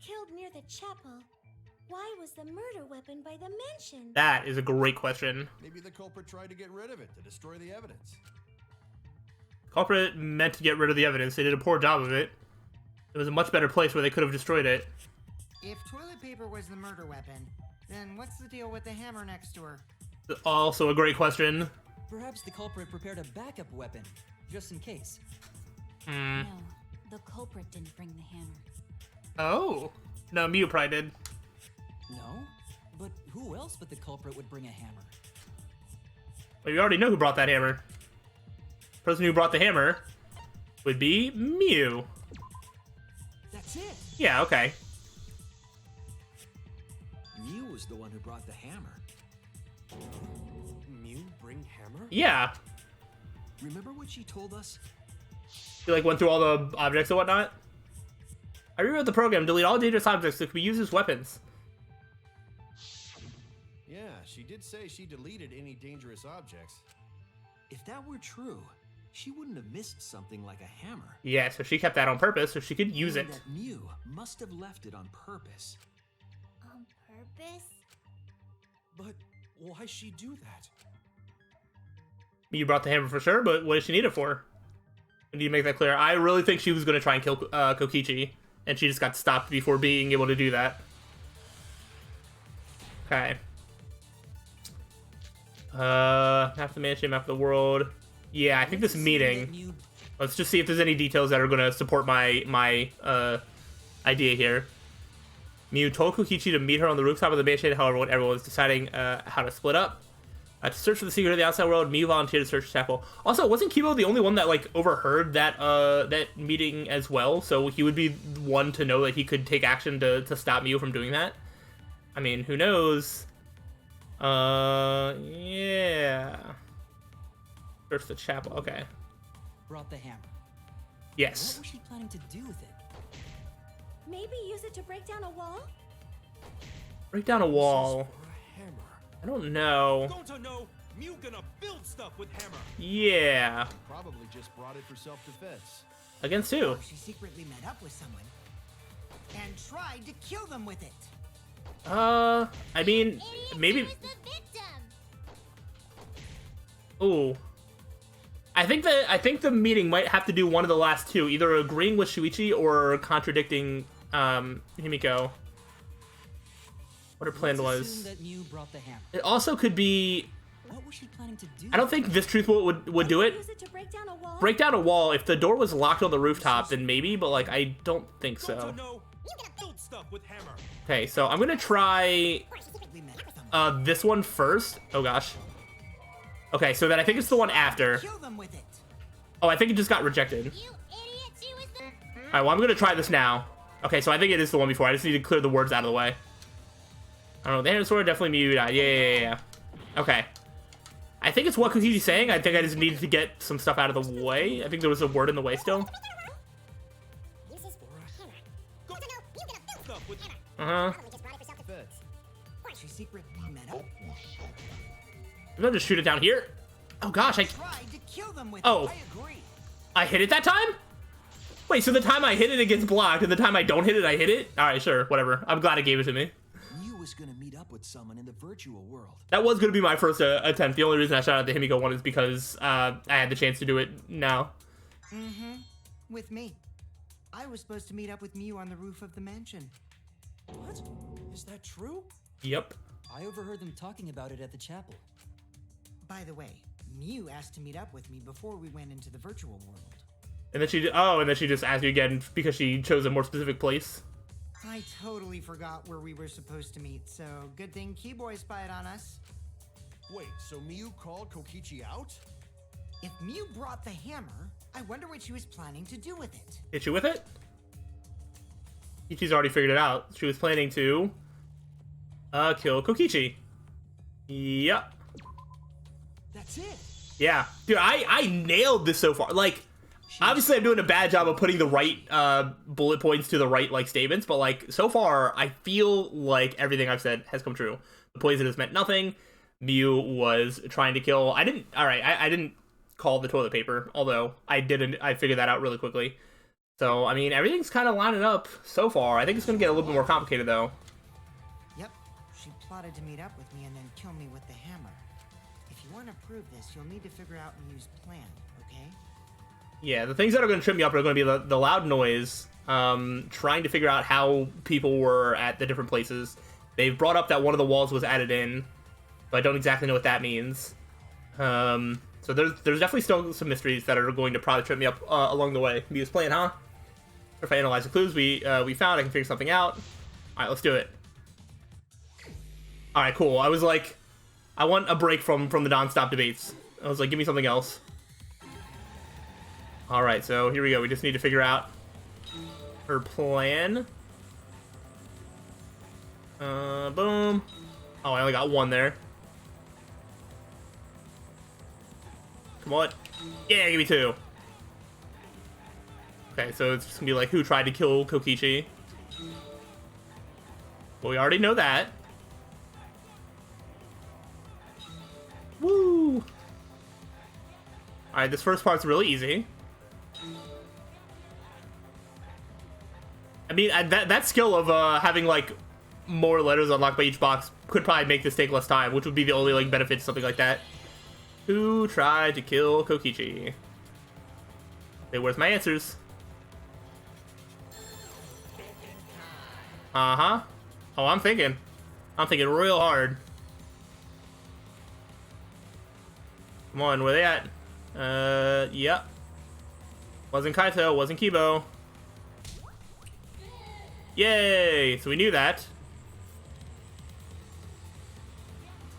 killed near the chapel, why was the murder weapon by the mansion? That is a great question. Maybe the culprit tried to get rid of it to destroy the evidence. Culprit meant to get rid of the evidence. They did a poor job of it. It was a much better place where they could have destroyed it. If toilet paper was the murder weapon, then what's the deal with the hammer next to her? Also a great question. Perhaps the culprit prepared a backup weapon, just in case. No, the culprit didn't bring the hammer. Oh. No, Miu probably did. No? But who else but the culprit would bring a hammer? Well, you already know who brought that hammer. The person who brought the hammer would be Miu. That's it! Yeah, okay. Mew was the one who brought the hammer. Mew bring hammer? Yeah. Remember what she told us? He like went through all the objects and whatnot. I rewrote the program. Delete all dangerous objects that could be used as weapons. Yeah, she did say she deleted any dangerous objects. If that were true, she wouldn't have missed something like a hammer. Yeah, so she kept that on purpose so she could use it. That Mew must have left it on purpose. On purpose? But why she do that? You brought the hammer for sure, but what did she need it for? Can you make that clear? I really think she was going to try and kill Kokichi, and she just got stopped before being able to do that. Okay. Map the mansion, map the world. Yeah, I think this meeting. Let's just see if there's any details that are going to support my idea here. Miu told Kokichi to meet her on the rooftop of the mansion. However, when everyone was deciding how to split up, to search for the secret of the outside world, Miu volunteered to search the chapel. Also, wasn't Kibo the only one that like overheard that that meeting as well? So he would be one to know that he could take action to stop Miu from doing that. I mean, who knows? Yeah. Search the chapel. Okay. Brought the hammer. Yes. What was she planning to do with it? Maybe use it to break down a wall? Break down a wall. For a hammer. I don't know. Don't you know? Mew gonna build stuff with hammer. Yeah. Probably just brought it for self-defense. Against who? Or she secretly met up with someone and tried to kill them with it. I mean, maybe. The victim. Ooh. I think the meeting might have to do one of the last two, either agreeing with Shuichi or contradicting Himiko. What her plan Let's was. assume that Mew brought the hammer. It also could be. What was she planning to do? I don't think this truth would do it. Use it to break down a wall? Break down a wall. If the door was locked on the rooftop, then maybe. But like, I don't think Don't so. you know? Mew gonna build stuff with hammer. Okay, so I'm gonna try this one first. Oh gosh. Okay, so then I think it's the one after. Kill them with it. Oh, I think it just got rejected. You idiot, she was the... Alright, well, I'm gonna try this now. Okay, so I think it is the one before. I just need to clear the words out of the way. I don't know, the hand sword definitely Mew died. Yeah. Okay. I think it's what Kokichi's saying. I think I just needed to get some stuff out of the way. I think there was a word in the way still. Use this for a hammer. Go Don't you know? You gonna build stuff with hammer. Uh-huh. Probably just brought it for self-defense. She secretly met up. I'm gonna just shoot it down here. Oh gosh, I Tried to kill them with Oh. it. I agree. hit it that time? Wait, so the time I hit it, it gets blocked, and the time I don't hit it, I hit it? Alright, sure, whatever. I'm glad it gave it to me. Mew was gonna meet up with someone in the virtual world. That was gonna be my first attempt. The only reason I shot at the Himiko one is because I had the chance to do it now. Mm-hmm. With me. I was supposed to meet up with Mew on the roof of the mansion. What? Is that true? Yep. I overheard them talking about it at the chapel. By the way, Mew asked to meet up with me before we went into the virtual world. And then she just asked you again because she chose a more specific place. I totally forgot where we were supposed to meet, so good thing Keyboy spied on us. Wait, so Mew called Kokichi out? If Mew brought the hammer, I wonder what she was planning to do with it. Hit you with it? Kokichi's already figured it out. She was planning to kill Kokichi. Yep. That's it. Yeah. Dude, I nailed this so far. Like, obviously I'm doing a bad job of putting the right bullet points to the right like statements, but like so far I feel like everything I've said has come true. The poison has meant nothing. Mew was trying to kill. I didn't call the toilet paper, although I figured that out really quickly. So, I mean, everything's kind of lining up so far. I think it's going to get a little bit more complicated, though. Yep, she plotted to meet up with me and then kill me with the hammer. If you want to prove this, you'll need to figure out Mew's plan, okay? Yeah, the things that are going to trip me up are going to be the loud noise, trying to figure out how people were at the different places. They've brought up that one of the walls was added in, but I don't exactly know what that means. So there's definitely still some mysteries that are going to probably trip me up along the way. Mew's plan, huh? If I analyze the clues we found, I can figure something out. All right, let's do it. All right, cool. I was like, I want a break from the non-stop debates. I was like, give me something else. All right, so here we go. We just need to figure out her plan. Boom. Oh, I only got one there. Come on. Yeah, give me two. Okay, so it's just gonna be like, who tried to kill Kokichi? Well, we already know that. Woo! Alright, this first part's really easy. I mean, that skill of having, like, more letters unlocked by each box could probably make this take less time, which would be the only, like, benefit to something like that. Who tried to kill Kokichi? Okay, where's my answers? Uh-huh. Oh, I'm thinking. I'm thinking real hard. Come on, where they at? Yep. Wasn't Kaito, wasn't Kibo. Yay! So we knew that.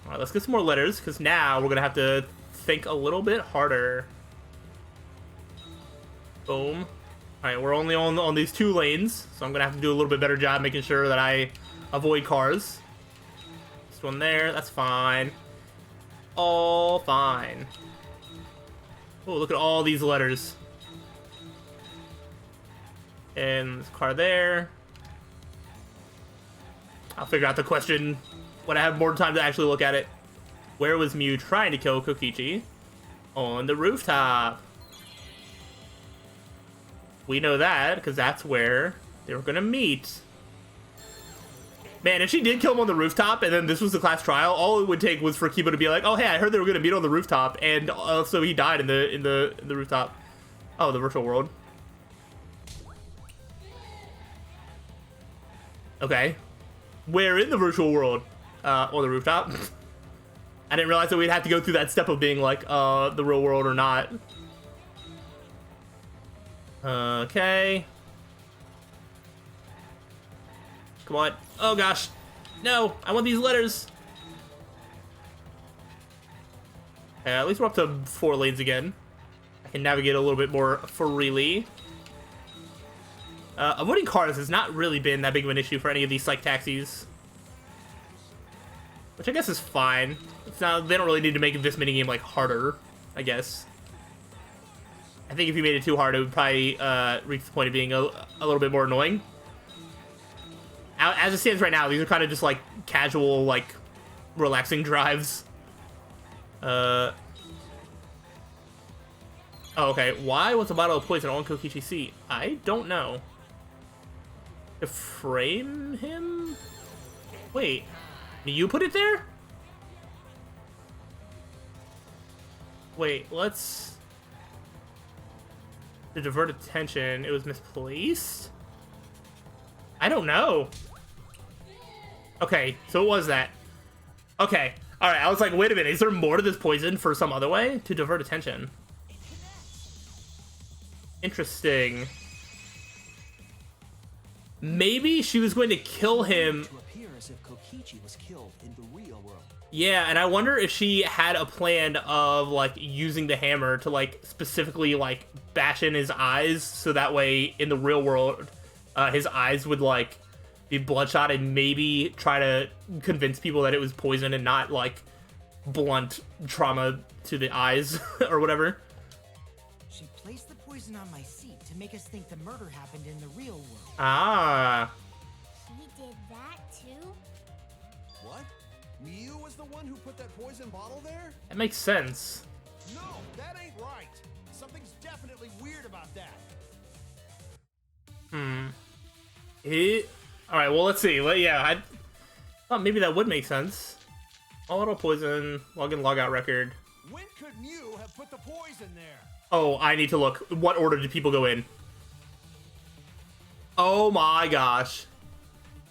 Alright, let's get some more letters, because now we're going to have to think a little bit harder. Boom. Alright, we're only on these 2 lanes, so I'm going to have to do a little bit better job making sure that I avoid cars. This one there, that's fine. All fine. Oh, look at all these letters. And this car there. I'll figure out the question when I have more time to actually look at it. Where was Mew trying to kill Kokichi? On the rooftop. We know that, because that's where they were going to meet. Man, if she did kill him on the rooftop, and then this was the class trial, all it would take was for Kibo to be like, oh, hey, I heard they were going to meet on the rooftop, and so he died in the rooftop. Oh, the virtual world. Okay. Where in the virtual world? On the rooftop. I didn't realize that we'd have to go through that step of being like, the real world or not. Okay. Come on. Oh gosh. No, I want these letters. At least we're up to 4 lanes again. I can navigate a little bit more freely. Avoiding cars has not really been that big of an issue for any of these psych taxis. Which I guess is fine. It's not, they don't really need to make this minigame, like, harder, I guess. I think if you made it too hard, it would probably reach the point of being a little bit more annoying. As it stands right now, these are kind of just, like, casual, like, relaxing drives. Oh, okay. Why was a bottle of poison on Kokichi's seat? I don't know. To frame him? Wait. You put it there? Wait, let's... To divert attention, it was misplaced? I don't know. Okay, so it was that. Okay, alright, I was like, wait a minute, is there more to this poison for some other way? To divert attention. Interesting. Maybe she was going to kill him. To appear as if Kokichi was killed in the real world. Yeah, and I wonder if she had a plan of, like, using the hammer to, like, specifically, like, bash in his eyes, so that way, in the real world, his eyes would, like, be bloodshot and maybe try to convince people that it was poison and not, like, blunt trauma to the eyes, or whatever. She placed the poison on my seat to make us think the murder happened in the real world. Ah. He did that too? What? Mew was the one who put that poison bottle there? That makes sense. No, that ain't right. Something's definitely weird about that. All right. Well, let's see. Yeah, I thought maybe that would make sense. Auto poison. Login, logout record. When could Mew have put the poison there? Oh, I need to look. What order did people go in? Oh my gosh.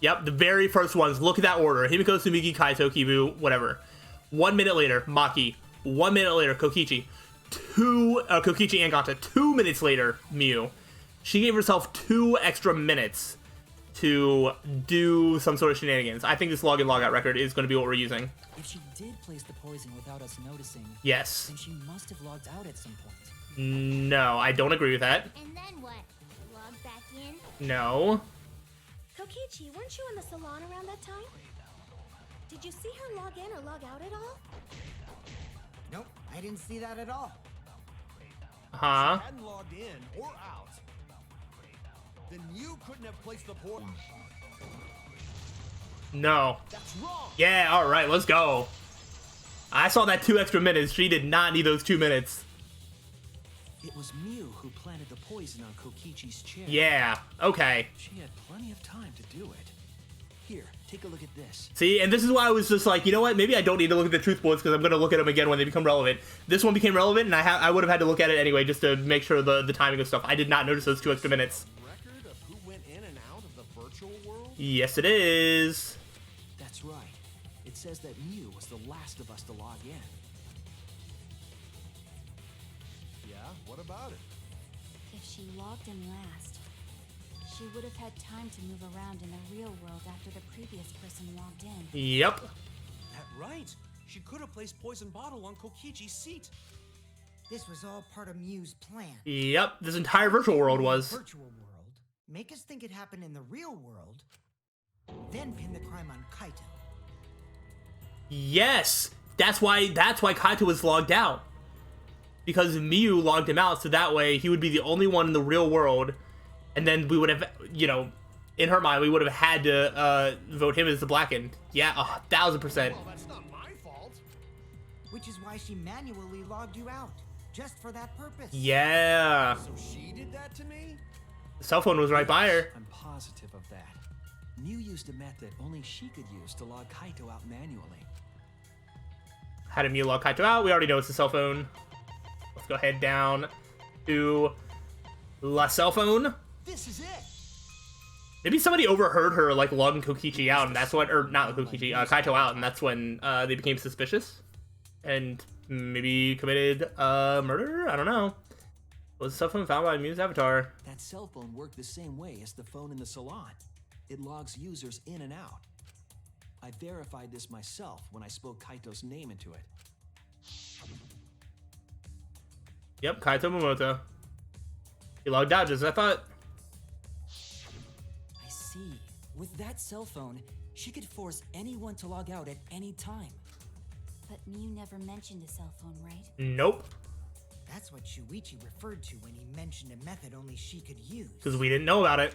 Yep, the very first ones. Look at that order. Himiko, Tsumugi, Kaito, Kibu, whatever. 1 minute later, Maki. 1 minute later, Kokichi. Kokichi and Gata. 2 minutes later, Mew. She gave herself 2 extra minutes to do some sort of shenanigans. I think this login logout record is going to be what we're using. If she did place the poison without us noticing, Yes. then she must have logged out at some point. No, I don't agree with that. And then what? Log back in? No. Kokichi, weren't you in the salon around that time? Did you see her log in or log out at all? Nope, I didn't see that at all. Huh? She hadn't logged in or out. Then Mew couldn't have placed the poison. No. That's wrong. Yeah, alright, let's go. I saw that 2 extra minutes. She did not need those 2 minutes. It was Mew who planted the poison on Kokichi's chair. Yeah, okay. She had plenty of time to do it. Here, take a look at this. See, and this is why I was just like, you know what? Maybe I don't need to look at the truth bullets because I'm going to look at them again when they become relevant. This one became relevant, and I would have had to look at it anyway just to make sure the timing of stuff. I did not notice those 2 extra minutes. Record of who went in and out of the virtual world? Yes, it is. That's right. It says that Mew was the last of us to log in. Yeah, what about it? If she logged in last, she would have had time to move around in the real world after the previous person logged in. Yep. That right. She could have placed poison bottle on Kokichi's seat. This was all part of Mew's plan. Yep, this entire virtual world was. Virtual world. Make us think it happened in the real world. Then pin the crime on Kaito. Yes! That's why Kaito was logged out. Because Mew logged him out, so that way he would be the only one in the real world. And then we would have, you know, in her mind, we would have had to vote him as the blackened. Yeah, 1,000%. Well, that's not my fault. Which is why she manually logged you out. Just for that purpose. Yeah. So she did that to me? The cell phone was right by her. I'm positive of that. Mew used a method only she could use to log Kaito out manually. How did Mew log Kaito out? We already know it's the cell phone. Let's go head down to La cell phone. This is it. Maybe somebody overheard her like logging Kokichi out, and that's what, or not Kokichi, Kaito out, and that's when they became suspicious, and maybe committed murder. I don't know. Was the cell phone found by Mew's avatar? That cell phone worked the same way as the phone in the salon. It logs users in and out. I verified this myself when I spoke Kaito's name into it. Yep, Kaito Momoto. He logged out just as I thought. I see. With that cell phone, she could force anyone to log out at any time. But Mew never mentioned a cell phone, right? Nope. That's what Shuichi referred to when he mentioned a method only she could use. Because we didn't know about it.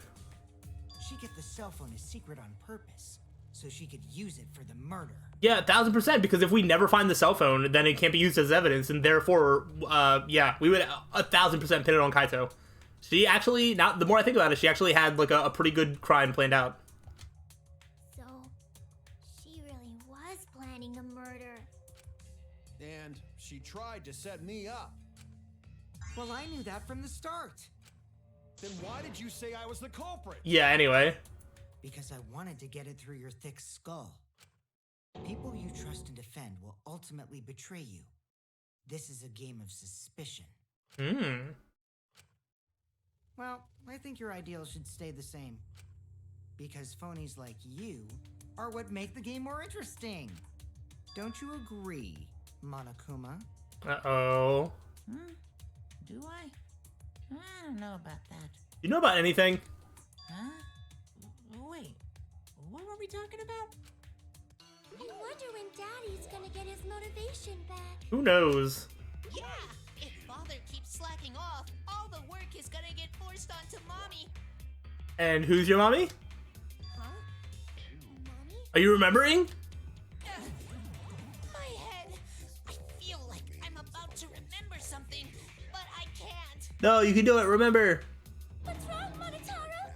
She kept the cell phone a secret on purpose, so she could use it for the murder. Yeah, 1,000%, because if we never find the cell phone, then it can't be used as evidence, and therefore, yeah, we would 1,000% pin it on Kaito. She actually, now the more I think about it, she actually had like a pretty good crime planned out. So, she really was planning a murder. And she tried to set me up. Well, I knew that from the start. Then why did you say I was the culprit? Yeah, anyway. Because I wanted to get it through your thick skull. People you trust and defend will ultimately betray you. This is a game of suspicion. Well, I think your ideals should stay the same. Because phonies like you are what make the game more interesting. Don't you agree, Monokuma? Uh-oh. Do I? I don't know about that. You know about anything? Huh? Wait, what were we talking about? I wonder when Daddy's gonna get his motivation back. Who knows? Yeah, if Father keeps slacking off, all the work is gonna get forced onto Mommy. And who's your mommy? Huh? Mommy? Are you remembering? My head. I feel like I'm about to remember something, but I can't. No, you can do it, remember. What's wrong, Monotaro?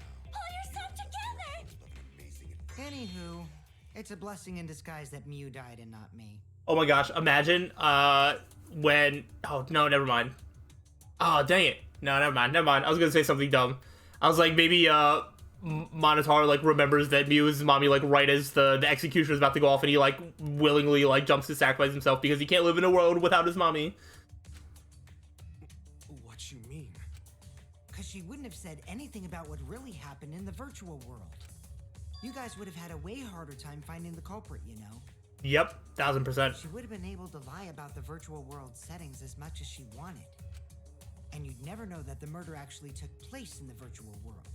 Anywho, it's a blessing in disguise that Mew died and not me. Oh my gosh, imagine, when... Oh, no, never mind. Oh, dang it. No, never mind. I was gonna say something dumb. I was like, maybe, Monitor, like, remembers that Mew is his mommy, like, right as the execution is about to go off, and he, like, willingly, like, jumps to sacrifice himself because he can't live in a world without his mommy. What you mean? Because she wouldn't have said anything about what really happened in the virtual world. You guys would have had a way harder time finding the culprit, you know? Yep, 1000%. She would have been able to lie about the virtual world settings as much as she wanted. And you'd never know that the murder actually took place in the virtual world.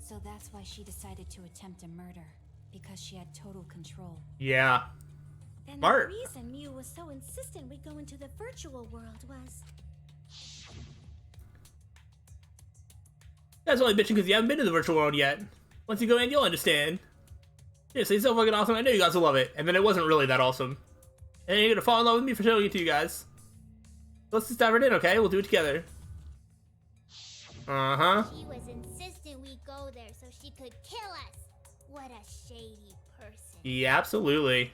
So that's why she decided to attempt a murder, because she had total control. Yeah. And Smart. the reason Mew was so insistent we go into the virtual world was... That's only bitching because you haven't been to the virtual world yet. Once you go in, you'll understand. Seriously, it's so fucking awesome. I know you guys will love it. And then it wasn't really that awesome. And you're gonna fall in love with me for showing it to you guys. Let's just dive right in, okay? We'll do it together. Uh-huh. She was insistent we go there so she could kill us. What a shady person. Yeah, absolutely.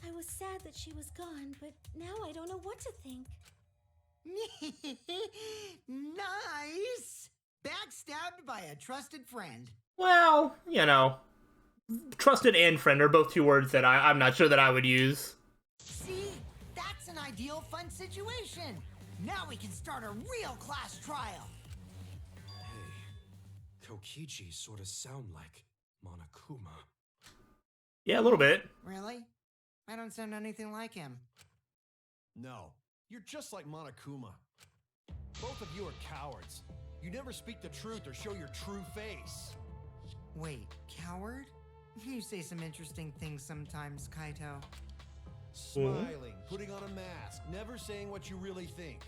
I was sad that she was gone, but now I don't know what to think. Nice! Backstabbed by a trusted friend. Well, you know. Trusted and friend are both two words that I'm not sure that I would use. See? That's an ideal fun situation. Now we can start a real class trial. Hey, Kokichi sort of sound like Monokuma. Yeah, a little bit. Really? I don't sound anything like him. No, you're just like Monokuma. Both of you are cowards. You never speak the truth or show your true face. Wait, coward? You say some interesting things sometimes, Kaito. Smiling, putting on a mask, never saying what you really think.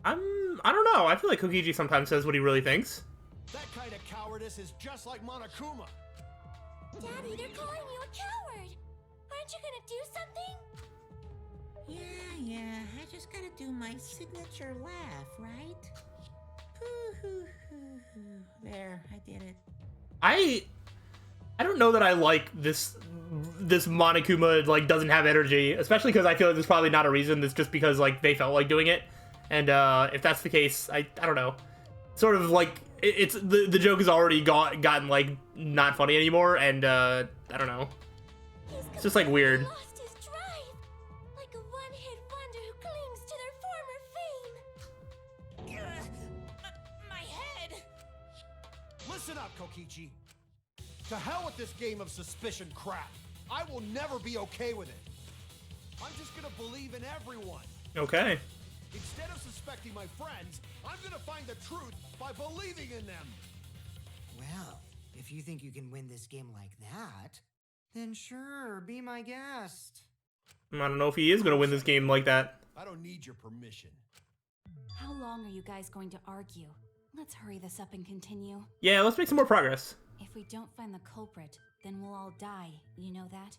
I don't know. I feel like Kokiji sometimes says what he really thinks. That kind of cowardice is just like Monokuma. Daddy, they're calling you a coward. Aren't you gonna do something? Yeah, I just gotta do my signature laugh, right? Hoo, hoo, hoo, hoo. There, I did it. I don't know that I like this Monokuma, like, doesn't have energy, especially because I feel like there's probably not a reason. It's just because, like, they felt like doing it. And if that's the case, I don't know. Sort of like it's the joke has already gotten like not funny anymore, and I don't know. It's just like weird. Lost his drive, like a one-hit wonder who clings to their former fame. My head. Listen up, Kokichi. To hell with this game of suspicion crap. I will never be okay with it. I'm just gonna believe in everyone. Okay. Instead of suspecting my friends, I'm gonna find the truth by believing in them. Well, if you think you can win this game like that, then sure, be my guest. I don't know if he is gonna win this game like that. I don't need your permission. How long are you guys going to argue? Let's hurry this up and continue. Yeah, let's make some more progress. If we don't find the culprit, then we'll all die. You know that?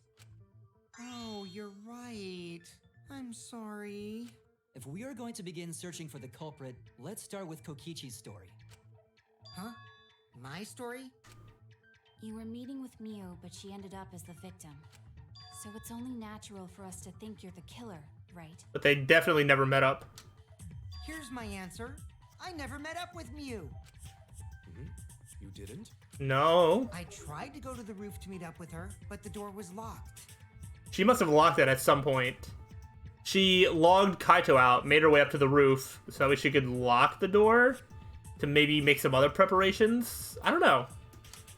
Oh, you're right. I'm sorry. If we are going to begin searching for the culprit, let's start with Kokichi's story. Huh? My story? You were meeting with Mio, but she ended up as the victim. So it's only natural for us to think you're the killer, right? But they definitely never met up. Here's my answer. I never met up with Mew. You didn't? No. I tried to go to the roof to meet up with her, but the door was locked. She must have locked it at some point. She logged Kaito out, made her way up to the roof, so she could lock the door to maybe make some other preparations. I don't know.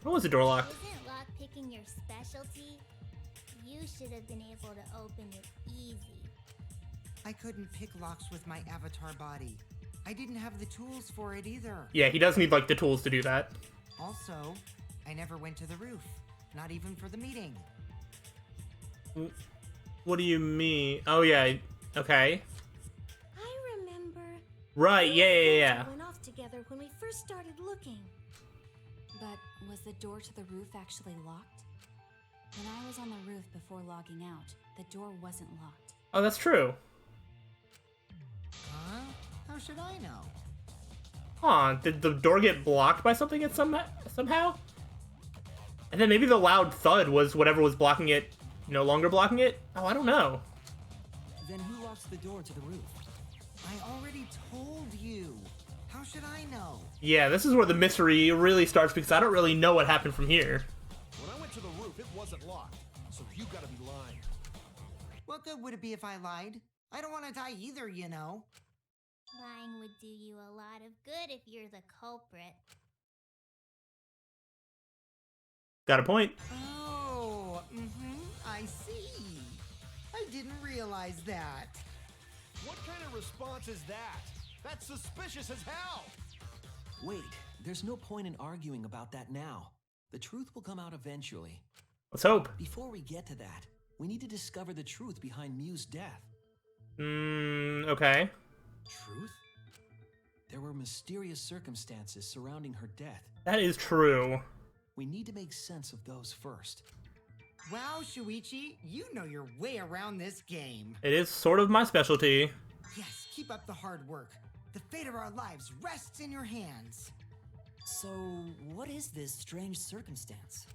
When was the door locked? Isn't lockpicking your specialty? You should have been able to open it easy. I couldn't pick locks with my avatar body. I didn't have the tools for it either. Yeah, he does need, like, the tools to do that. Also, I never went to the roof. Not even for the meeting. What do you mean? Oh, yeah. Okay. I remember. Right, we yeah. went off together when we first started looking. But was the door to the roof actually locked? When I was on the roof before logging out, the door wasn't locked. Oh, that's true. Huh? How should I know? Huh, did the door get blocked by something somehow? And then maybe the loud thud was whatever was blocking it, no longer blocking it? Oh, I don't know. Then who locks the door to the roof? I already told you. How should I know? Yeah, this is where the mystery really starts because I don't really know what happened from here. When I went to the roof, it wasn't locked. So you gotta be lying. What good would it be if I lied? I don't want to die either, you know. Lying would do you a lot of good if you're the culprit. Got a point. Oh, I see. I didn't realize that. What kind of response is that? That's suspicious as hell! Wait, there's no point in arguing about that now. The truth will come out eventually. Let's hope. Before we get to that, we need to discover the truth behind Mew's death. Okay. Truth? There were mysterious circumstances surrounding her death. That is true. We need to make sense of those first. Wow, Shuichi, you know your way around this game. It is sort of my specialty. Yes, keep up the hard work. The fate of our lives rests in your hands. So, what is this strange circumstance?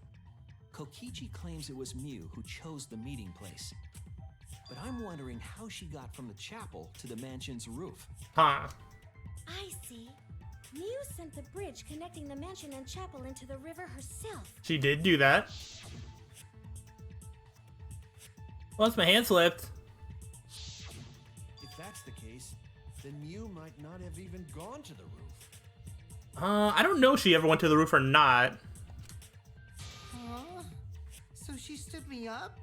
Kokichi claims it was Mew who chose the meeting place. But I'm wondering how she got from the chapel to the mansion's roof. Huh. I see. Mew sent the bridge connecting the mansion and chapel into the river herself. She did do that. Once my hand slipped. If that's the case, then Mew might not have even gone to the roof. I don't know if she ever went to the roof or not. Huh? So she stood me up?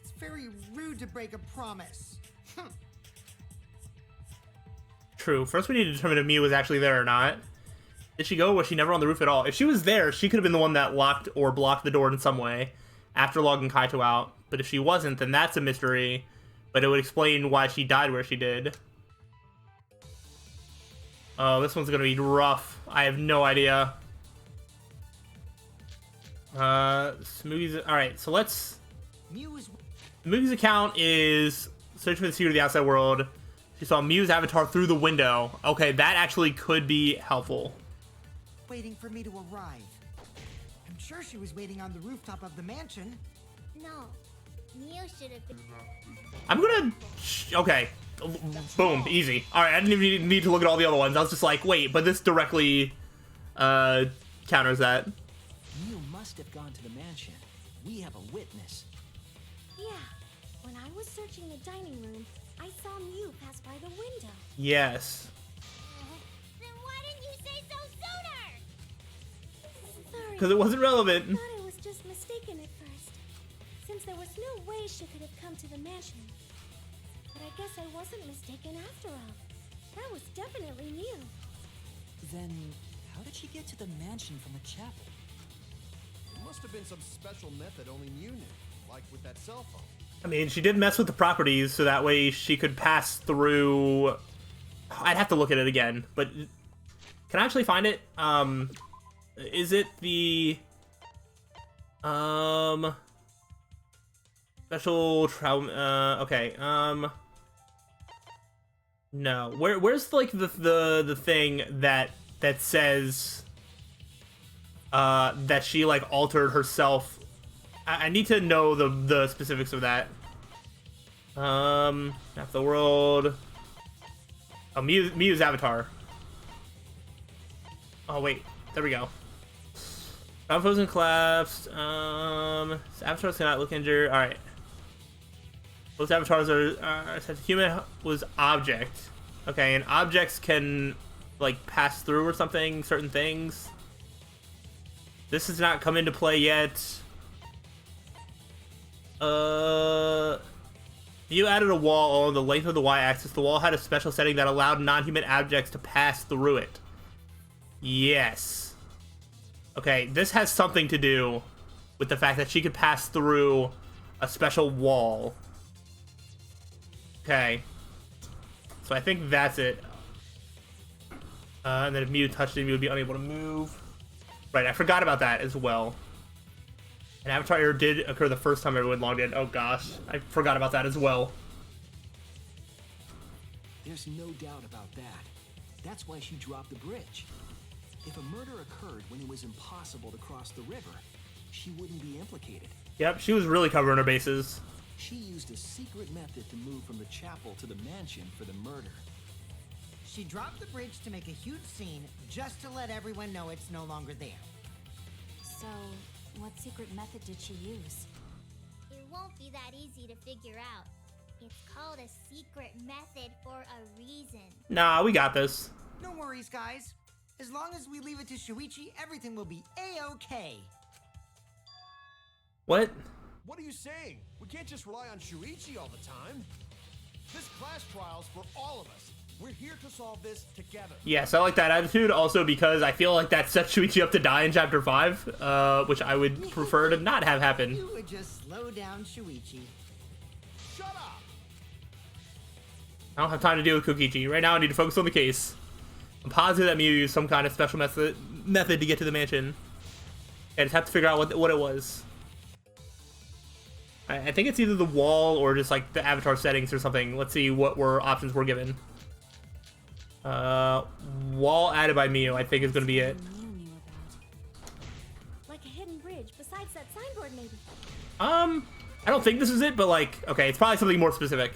It's very rude to break a promise. True. First we need to determine if Mew was actually there or not. Did she go or was she never on the roof at all? If she was there, she could have been the one that locked or blocked the door in some way after logging Kaito out. But if she wasn't, then that's a mystery. But it would explain why she died where she did. Oh, this one's gonna be rough. I have no idea. Smoothie's... Alright, so let's... Smoothie's account is searching for the secret of the outside world. She saw Mew's avatar through the window. Okay, that actually could be helpful. Waiting for me to arrive. I'm sure she was waiting on the rooftop of the mansion. No, Mew should have been. I'm gonna... Okay. Boom. Easy. Alright, I didn't even need to look at all the other ones. I was just like, wait, but this directly counters that. Mew must have gone to the mansion. We have a witness. Yeah. When I was searching the dining room, I saw Mew pass by the window. Yes. Then why didn't you say so sooner? Sorry. Because it wasn't relevant. I thought I was just mistaken at first, since there was no way she could have come to the mansion. But I guess I wasn't mistaken after all. That was definitely Mew. Then, how did she get to the mansion from the chapel? It must have been some special method only Mew knew, like with that cell phone. I mean, she did mess with the properties, so that way she could pass through... I'd have to look at it again, but... Can I actually find it? Is it the... Special travel... okay, No. Where's, like, the thing that says... that she, like, altered herself... I need to know the specifics of that. Map the world. Oh, Mew's avatar. Oh wait, there we go. Found frozen collapsed. Avatars cannot look injured. All right. Those avatars are said human was object. Okay, and objects can like pass through or something. Certain things. This has not come into play yet. You added a wall on the length of the y-axis. The wall had a special setting that allowed non-human objects to pass through it. Yes. Okay, this has something to do with the fact that she could pass through a special wall. Okay. So I think that's it. And then if Mew touched it, Mew would be unable to move. Right, I forgot about that as well. An avatar error did occur the first time everyone logged in. Oh gosh, I forgot about that as well. There's no doubt about that. That's why she dropped the bridge. If a murder occurred when it was impossible to cross the river, she wouldn't be implicated. Yep, she was really covering her bases. She used a secret method to move from the chapel to the mansion for the murder. She dropped the bridge to make a huge scene just to let everyone know it's no longer there. So, what secret method did she use? It won't be that easy to figure out. It's called a secret method for a reason. Nah, we got this. No worries, guys. As long as we leave it to Shuichi, everything will be A-okay. What? What are you saying? We can't just rely on Shuichi all the time. This class trial's for all of us. We're here to solve this together. Yes, I like that attitude. Also, because I feel like that sets Shuichi up to die in Chapter 5, which I would prefer to not have happen. You would just slow down Shuichi. Shut up! I don't have time to deal with Kokichi. Right now, I need to focus on the case. I'm positive that Miu used some kind of special method to get to the mansion. I just have to figure out what it was. I think it's either the wall or just like the avatar settings or something. Let's see what options we're given. Wall added by Miu, I think is going to be it. Like a hidden bridge besides that signboard, maybe. I don't think this is it, but like, okay, it's probably something more specific.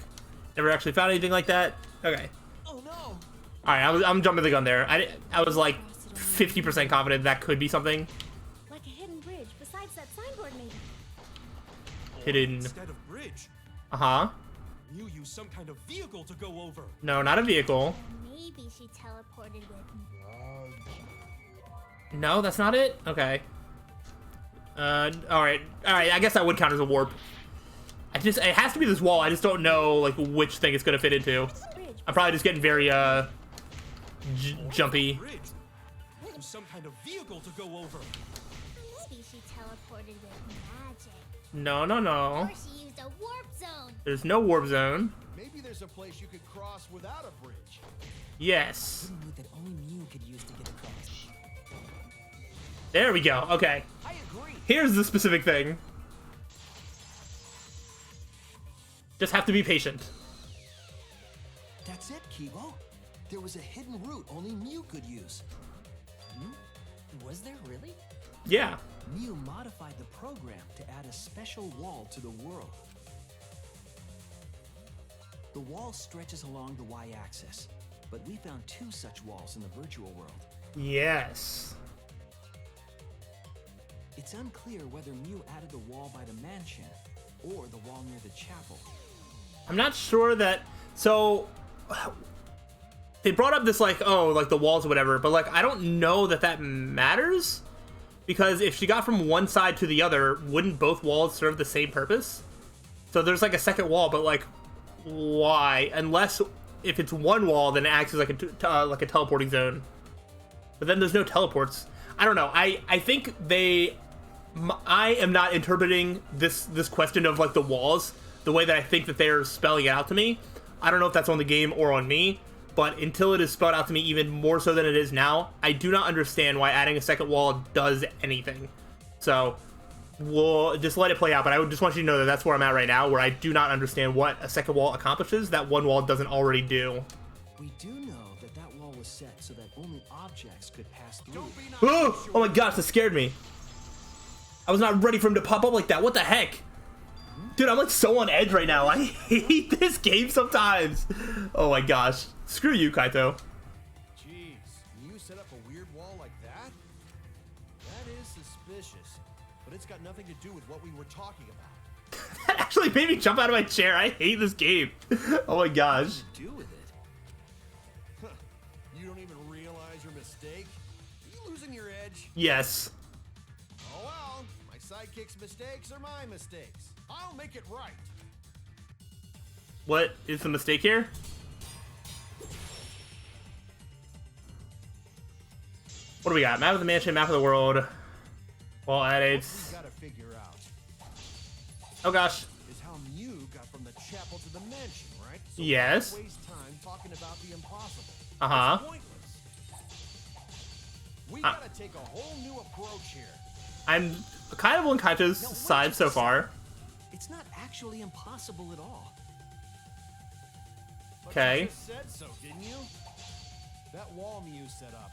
Never actually found anything like that. Okay. Oh no! All right, I'm jumping the gun there. I was like 50% confident that could be something. Like a hidden bridge besides that signboard, maybe. Hidden. Instead of bridge, Uh-huh. you use some kind of vehicle to go over. No, not a vehicle. Maybe she teleported with me. No, that's not it? Okay. Alright. Alright, I guess that would count as a warp. It has to be this wall. I just don't know, like, which thing it's gonna fit into. I'm probably just getting very, jumpy. Bridge. Use some kind of vehicle to go over. Maybe she teleported with magic. No, no, no. Or she used a warp zone. There's no warp zone. Maybe there's a place you could cross without a bridge. Yes. Hidden route that only Miu could use to get across. There we go. Okay. I agree. Here's the specific thing. Just have to be patient. That's it, Kibo. There was a hidden route only Miu could use. Was there really? Yeah. Miu modified the program to add a special wall to the world. The wall stretches along the y-axis, but we found 2 such walls in the virtual world. Yes. It's unclear whether Miu added the wall by the mansion or the wall near the chapel. I'm not sure that... So... They brought up this, like, oh, like, the walls or whatever, but, like, I don't know that matters. Because if she got from one side to the other, wouldn't both walls serve the same purpose? So there's, like, a second wall, but, like, why? Unless, if it's one wall, then it acts as, like a teleporting zone. But then there's no teleports. I don't know. I think I am not interpreting this question of, like, the walls the way that I think that they're spelling it out to me. I don't know if that's on the game or on me, but until it is spelled out to me even more so than it is now, I do not understand why adding a second wall does anything. So, we'll just let it play out, but I just want you to know that that's where I'm at right now, where I do not understand what a second wall accomplishes that one wall doesn't already do. We do know that wall was set so that only objects could pass through. Oh my gosh, that scared me. I was not ready for him to pop up like that. What the heck? Dude, I'm like so on edge right now. I hate this game sometimes. Oh my gosh. Screw you, Kaito. Jeez, you set up a weird wall like that? That is suspicious, but it's got nothing to do with what we were talking about. That actually made me jump out of my chair. I hate this game. Oh my gosh. What do you do with it? Huh. You don't even realize your mistake? Are you losing your edge? Yes. Oh well, my sidekick's mistakes are my mistakes. I'll make it right. What is the mistake here? What do we got? Map of the mansion, map of the world. Wall added. What we gotta figure out Oh gosh. is how Mew got from the chapel to the mansion, right? So Yes. Don't waste time talking about the impossible. Uh-huh. It's pointless. We gotta take a whole new approach here. I'm kind of on Kaito's side so far. It's not actually impossible at all. But Okay. you just said so, didn't you? That wall Mew set up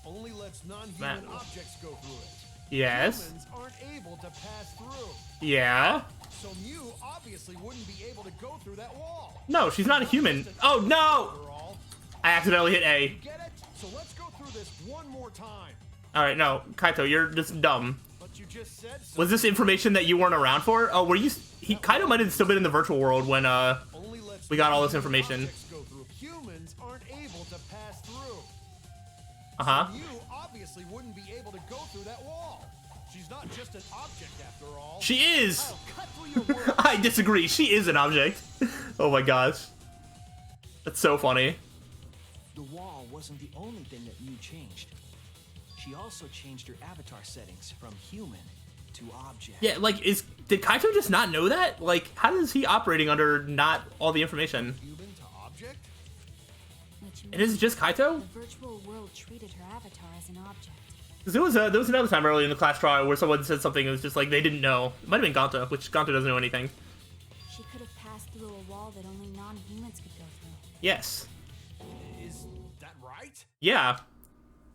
only lets non-human That- objects go through it. Yes. Humans aren't able to pass through. Yeah. So Mew obviously wouldn't be able to go through that wall. No, she's not a human. Oh, no! After all. I accidentally hit A. You get it? So let's go through this one more time. Alright, no. Kaito, you're just dumb. But you just said so. Was this information that you weren't around for? Oh, were you... Kaito might have still been in the virtual world when, Only lets we got all this information. objects go through. Humans aren't able to pass through. Uh-huh. You obviously wouldn't be able to go through that wall. She's not just an object after all. She is! I'll cut through your words. I disagree. She is an object. Oh my gosh. That's so funny. The wall wasn't the only thing that Mew changed. She also changed her avatar settings from human to object. Yeah, like, did Kaito just not know that? Like, how is he operating under not all the information? Human to object? Which And is it just Kaito? the virtual world treated her avatar as an object. Because there was another time early in the class trial where someone said something that was just like they didn't know. It might have been Gonta, which Gonta doesn't know anything. She could have passed through a wall that only non-humans could go through. Yes. Is that right? Yeah.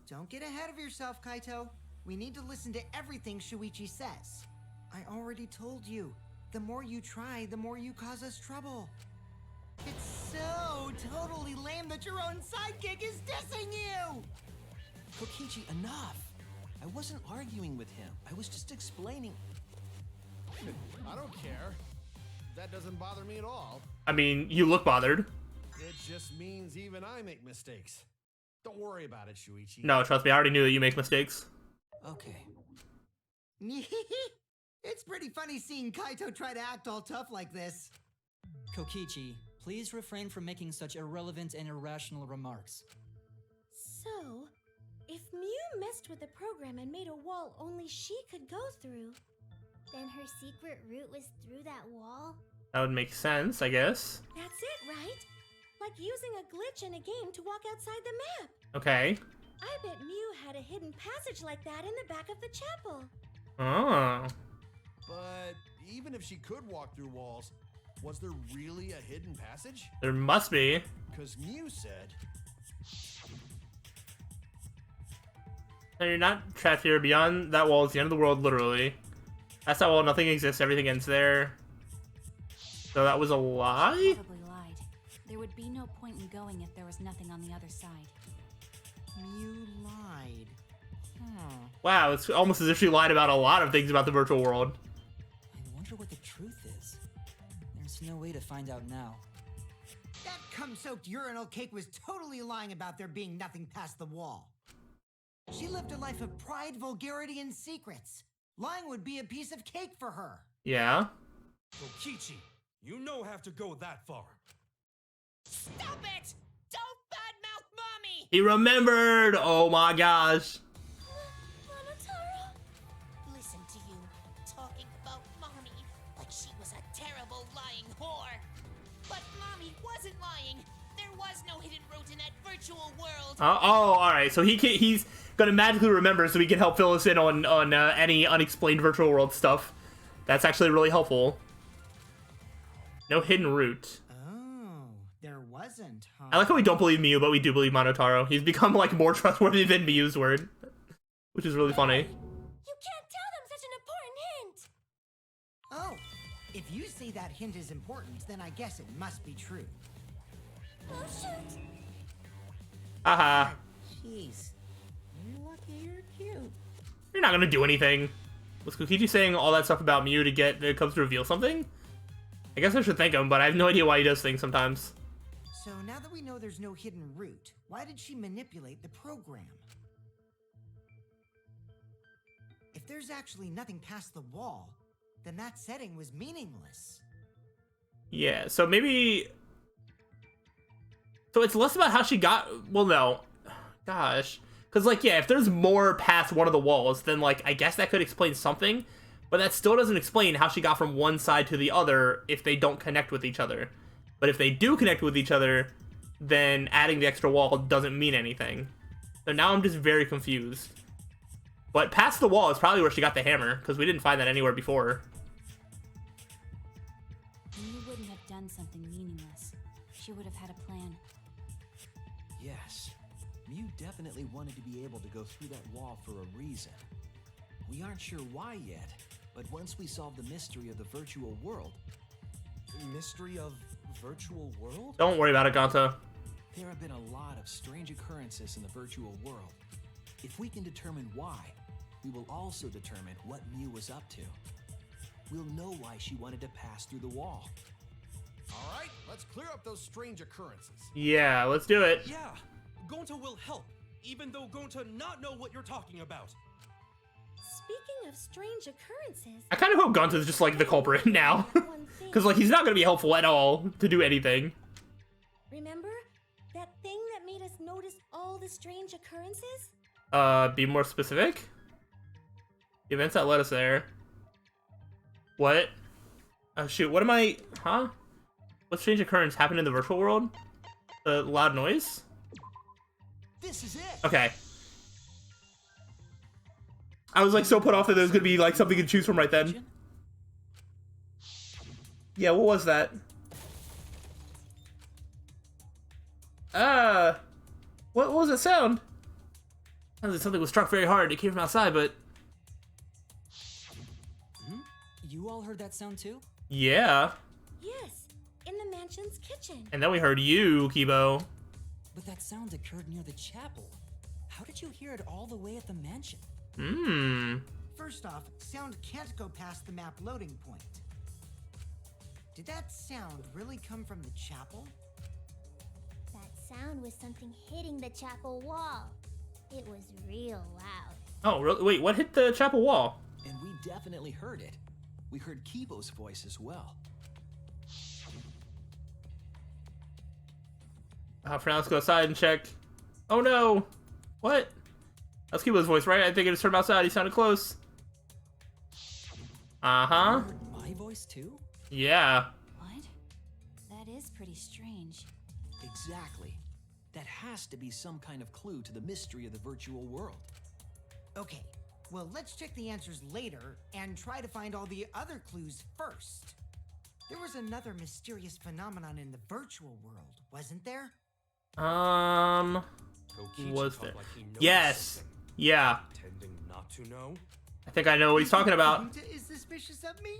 Don't get ahead of yourself, Kaito. We need to listen to everything Shuichi says. I already told you. The more you try, the more you cause us trouble. It's so totally lame that your own sidekick is dissing you! Kokichi, enough! I wasn't arguing with him. I was just explaining. I don't care. That doesn't bother me at all. I mean, you look bothered. It just means even I make mistakes. Don't worry about it, Shuichi. No, trust me, I already knew that you make mistakes. Okay. It's pretty funny seeing Kaito try to act all tough like this. Kokichi, please refrain from making such irrelevant and irrational remarks. So, if Mew messed with the program and made a wall only she could go through, Then her secret route was through that wall? That would make sense, I guess. that's it, right? Like using a glitch in a game to walk outside the map. Okay. I bet Mew had a hidden passage like that in the back of the chapel. Oh. But even if she could walk through walls, was there really a hidden passage? There must be. Because Mew said... No, you're not trapped here. Beyond that wall is the end of the world, literally. That's that wall, nothing exists, everything ends there. So that was a lie? Probably lied. There would be no point in going if there was nothing on the other side. You lied. Wow, it's almost as if she lied about a lot of things about the virtual world. I wonder what the truth is. There's no way to find out now. That cum-soaked urinal cake was totally lying about there being nothing past the wall. She lived a life of pride, vulgarity, and secrets. Lying would be a piece of cake for her. Yeah? Kokichi, you no have to go that far. Stop it! Don't badmouth Mommy! He remembered! Oh my gosh. Monotaro? Listen to you, talking about Mommy like she was a terrible lying whore. But Mommy wasn't lying. There was no hidden route in that virtual world. Alright, so he's gonna magically remember so he can help fill us in on any unexplained virtual world stuff. That's actually really helpful. No hidden route. Oh, there wasn't, huh? I like how we don't believe Mew, but we do believe Monotaro. He's become, like, more trustworthy than Mew's word. Which is really funny. You can't tell them such an important hint. Oh, if you say that hint is important, then I guess it must be true. Oh, shoot. Haha. Jeez. You're lucky you're cute. You're not gonna do anything. Was Kokichi saying all that stuff about Mew to get the Cubs to reveal something? I guess I should thank him, but I have no idea why he does things sometimes. So now that we know there's no hidden route, why did she manipulate the program? If there's actually nothing past the wall, then that setting was meaningless. Yeah, so maybe... So it's less about how she got... Well, no. Gosh. Because, like, yeah, if there's more past one of the walls, then, like, I guess that could explain something. But that still doesn't explain how she got from one side to the other if they don't connect with each other. But if they do connect with each other, then adding the extra wall doesn't mean anything. So now I'm just very confused. But past the wall is probably where she got the hammer, because we didn't find that anywhere before. Mew wouldn't have done something meaningless. She would have had a plan. Yes. Mew definitely wanted to be able to go through that wall for a reason. We aren't sure why yet, but once we solve the mystery of the virtual world... Mystery of virtual world? Don't worry about it, Gonta. There have been a lot of strange occurrences in the virtual world. If we can determine why, we will also determine what Mew was up to. We'll know why she wanted to pass through the wall. All right, let's clear up those strange occurrences. Yeah, let's do it. Yeah, Gonta will help, even though Gonta not know what you're talking about. Speaking of strange occurrences, I kind of hope Gonta's just like the culprit now. Because like he's not going to be helpful at all to do anything. remember that thing that made us notice all the strange occurrences? Be more specific? The events that led us there. What? Oh shoot, what am I... Huh? What strange occurrence happened in the virtual world? The loud noise? This is it. Okay. I was like so put off that there was gonna be like something to choose from right then. Yeah, what was that? What was that sound? Sounds like something was struck very hard. It came from outside, but... You all heard that sound too? Yeah. Yes, in the mansion's kitchen. And then we heard you, Kibo. But that sound occurred near the chapel. How did you hear it all the way at the mansion? First off, sound can't go past the map loading point. Did that sound really come from the chapel? That sound was something hitting the chapel wall. It was real loud. Oh, really? Wait, what hit the chapel wall? And we definitely heard it. We heard Kibo's voice as well. For now, let's go outside and check. Oh no! What? That's Kibo's voice, right? I think it just heard him outside. He sounded close. Uh-huh. You heard my voice too? Yeah. What? That is pretty strange. Exactly. That has to be some kind of clue to the mystery of the virtual world. Okay, well, let's check the answers later and try to find all the other clues first. There was another mysterious phenomenon in the virtual world, wasn't there? Kokichi Was felt there? like he knows Yes. something, Yeah. pretending not to know. I think I know what he's talking about. Gonta is suspicious of me?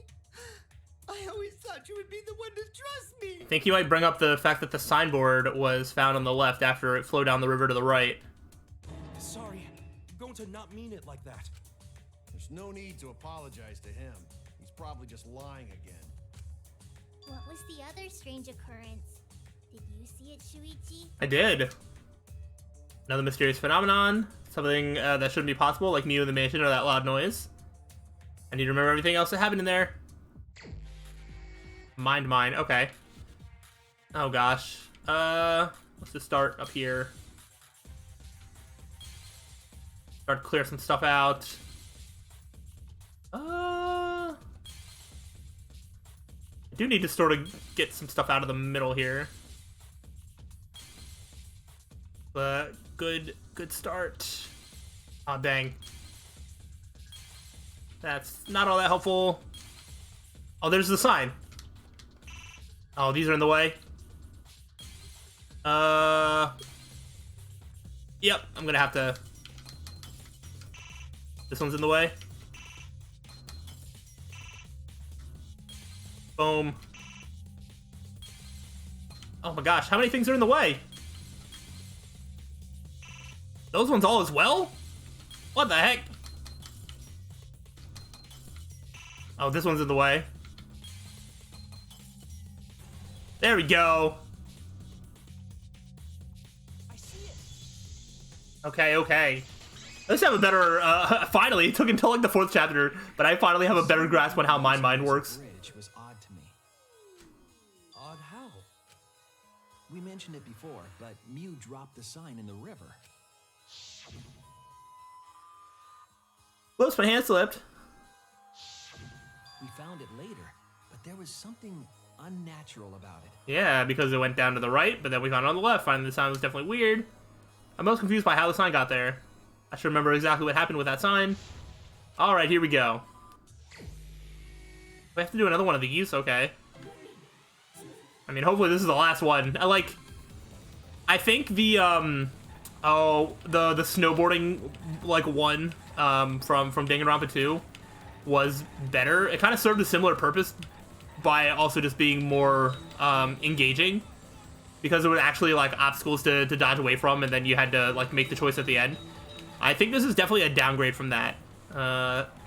I always thought you would be the one to trust me. I think you might bring up the fact that the signboard was found on the left after it flowed down the river to the right. Sorry, Gonta not mean it like that. There's no need to apologize to him. He's probably just lying again. What was the other strange occurrence? Did you see it, Shuichi? I did. Another mysterious phenomenon. Something that shouldn't be possible, like Mew in the mansion or that loud noise. I need to remember everything else that happened in there. Mind mine. Okay. Oh gosh. Let's just start up here. Start to clear some stuff out. I do need to sort of get some stuff out of the middle here. But good start. Oh dang. That's not all that helpful. Oh, there's the sign. Oh, these are in the way. Yep, I'm gonna have to... This one's in the way. Boom. Oh my gosh, how many things are in the way? Those ones all as well? What the heck? Oh, this one's in the way. There we go. I see it. Okay. Let's have a better, finally, it took until like the 4th chapter, but I finally have a better grasp on how my mind works. Bridge was odd to me. Odd how? We mentioned it before, but Mew dropped the sign in the river. Whoops, my hand slipped. We found it later, but there was something unnatural about it. Yeah, because it went down to the right, but then we found it on the left. Finding the sign was definitely weird. I'm most confused by how the sign got there. I should remember exactly what happened with that sign. Alright, here we go. We have to do another one of these? Okay. I mean, hopefully this is the last one. I think the, the snowboarding, like, one from Danganronpa 2 was better. It kind of served a similar purpose by also just being more engaging, because it would actually like obstacles to dodge away from, and then you had to like make the choice at the end. I think this is definitely a downgrade from that.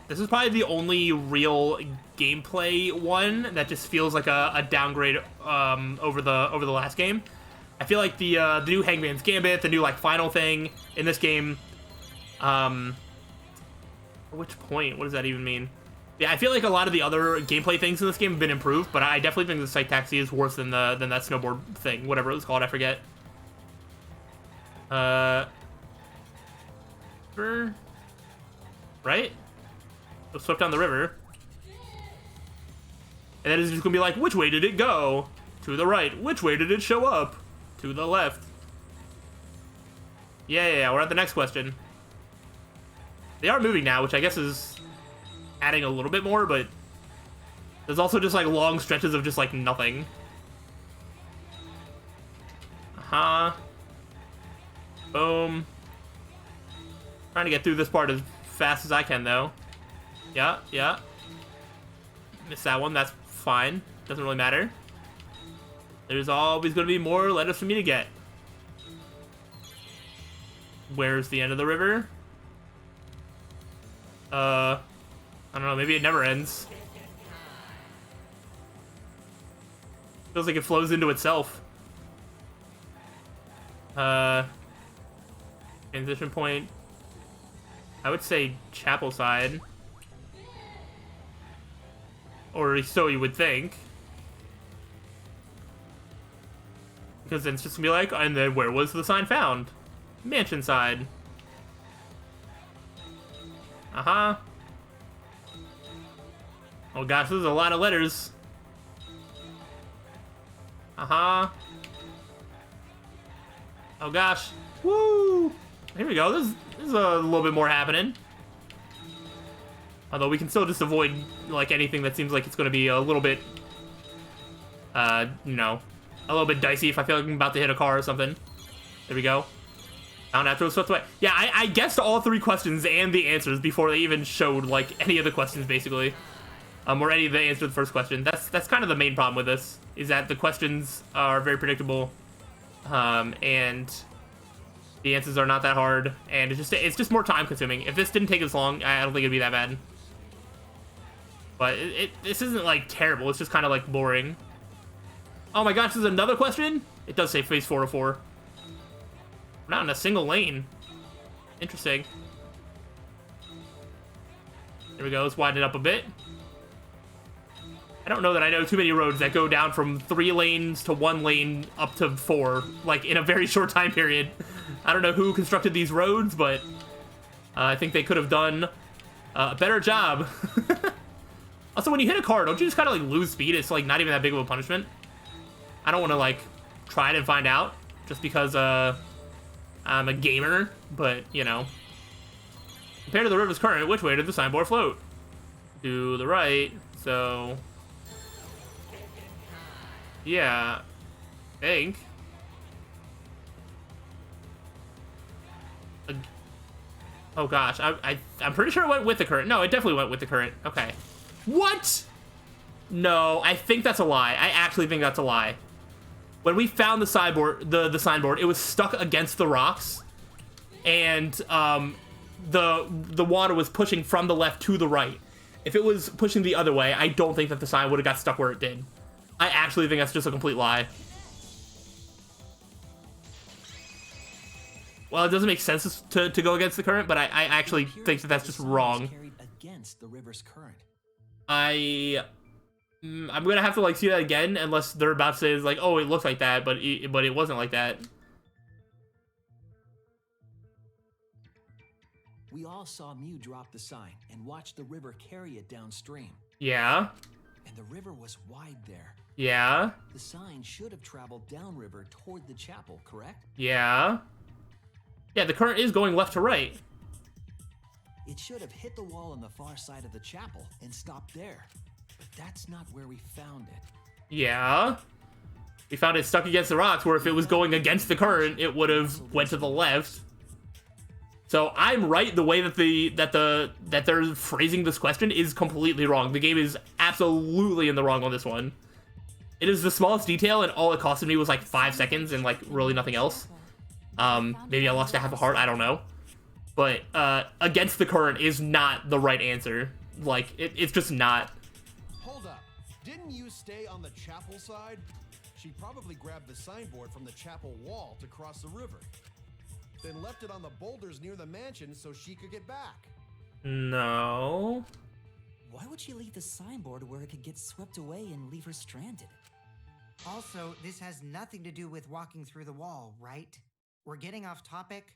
This is probably the only real gameplay one that just feels like a downgrade over the last game. I feel like the new Hangman's Gambit, the new like final thing in this game. Which point? What does that even mean? Yeah, I feel like a lot of the other gameplay things in this game have been improved, but I definitely think the Psych Taxi is worse than that snowboard thing, whatever it was called. I forget. Right? So swept down the river. And then it's just gonna be like, which way did it go? To the right. Which way did it show up? To the left. Yeah, we're at the next question. They are moving now, which I guess is adding a little bit more, but there's also just like long stretches of just like nothing. Boom. Trying to get through this part as fast as I can, though. Yeah. Missed that one. That's fine. Doesn't really matter. There's always going to be more letters for me to get. Where's the end of the river? I don't know. Maybe it never ends. Feels like it flows into itself. Transition point. I would say chapel side. Or so you would think. Because then it's just gonna be like, and then where was the sign found? Mansion side. Oh gosh, there's a lot of letters. Oh gosh. Woo! Here we go. There's a little bit more happening. Although we can still just avoid like anything that seems like it's going to be a little bit, a little bit dicey if I feel like I'm about to hit a car or something. There we go. Found after it was swept away. Yeah, I guessed all 3 questions and the answers before they even showed like any of the questions basically. Or any of the answer to the first question. That's kind of the main problem with this, is that the questions are very predictable, and the answers are not that hard, and it's just more time consuming. If this didn't take as long, I don't think it'd be that bad. But this isn't like terrible. It's just kind of like boring. Oh my gosh, there's another question? It does say phase 404. We're not in a single lane. Interesting. There we go. Let's widen it up a bit. I don't know that I know too many roads that go down from 3 lanes to 1 lane up to 4, like in a very short time period. I don't know who constructed these roads, but I think they could have done a better job. Also, when you hit a car, don't you just kind of like lose speed? It's like not even that big of a punishment. I don't want to like try it and find out just because I'm a gamer, but you know. Compared to the river's current, which way did the signboard float? To the right, so yeah, I think. Oh gosh, I'm pretty sure it went with the current. No, it definitely went with the current. Okay. What? No, I think that's a lie. I actually think that's a lie. When we found the signboard, the signboard, it was stuck against the rocks, and the water was pushing from the left to the right. If it was pushing the other way, I don't think that the sign would have got stuck where it did. I actually think that's just a complete lie. Well, it doesn't make sense to go against the current, but I actually think that that's just wrong. Against the river's current. I'm gonna have to like see that again, unless they're about to say it's like, oh, it looks like that, but it wasn't like that. We all saw Mew drop the sign and watch the river carry it downstream. Yeah. And the river was wide there. Yeah. The sign should have traveled downriver toward the chapel, correct? Yeah. Yeah, the current is going left to right. It should have hit the wall on the far side of the chapel and stopped there. But that's not where we found it. Yeah. We found it stuck against the rocks, where if it was going against the current, it would have went to the left. So I'm right. The way that they're phrasing this question is completely wrong. The game is absolutely in the wrong on this one. It is the smallest detail, and all it costed me was like 5 seconds and like really nothing else. Maybe I lost a half a heart. I don't know. But against the current is not the right answer. Like it's just not. Hold up. Didn't you stay on the chapel side? She probably grabbed the signboard from the chapel wall to cross the river. Then left it on the boulders near the mansion so she could get back. No. Why would she leave the signboard where it could get swept away and leave her stranded? Also, this has nothing to do with walking through the wall, right? We're getting off topic.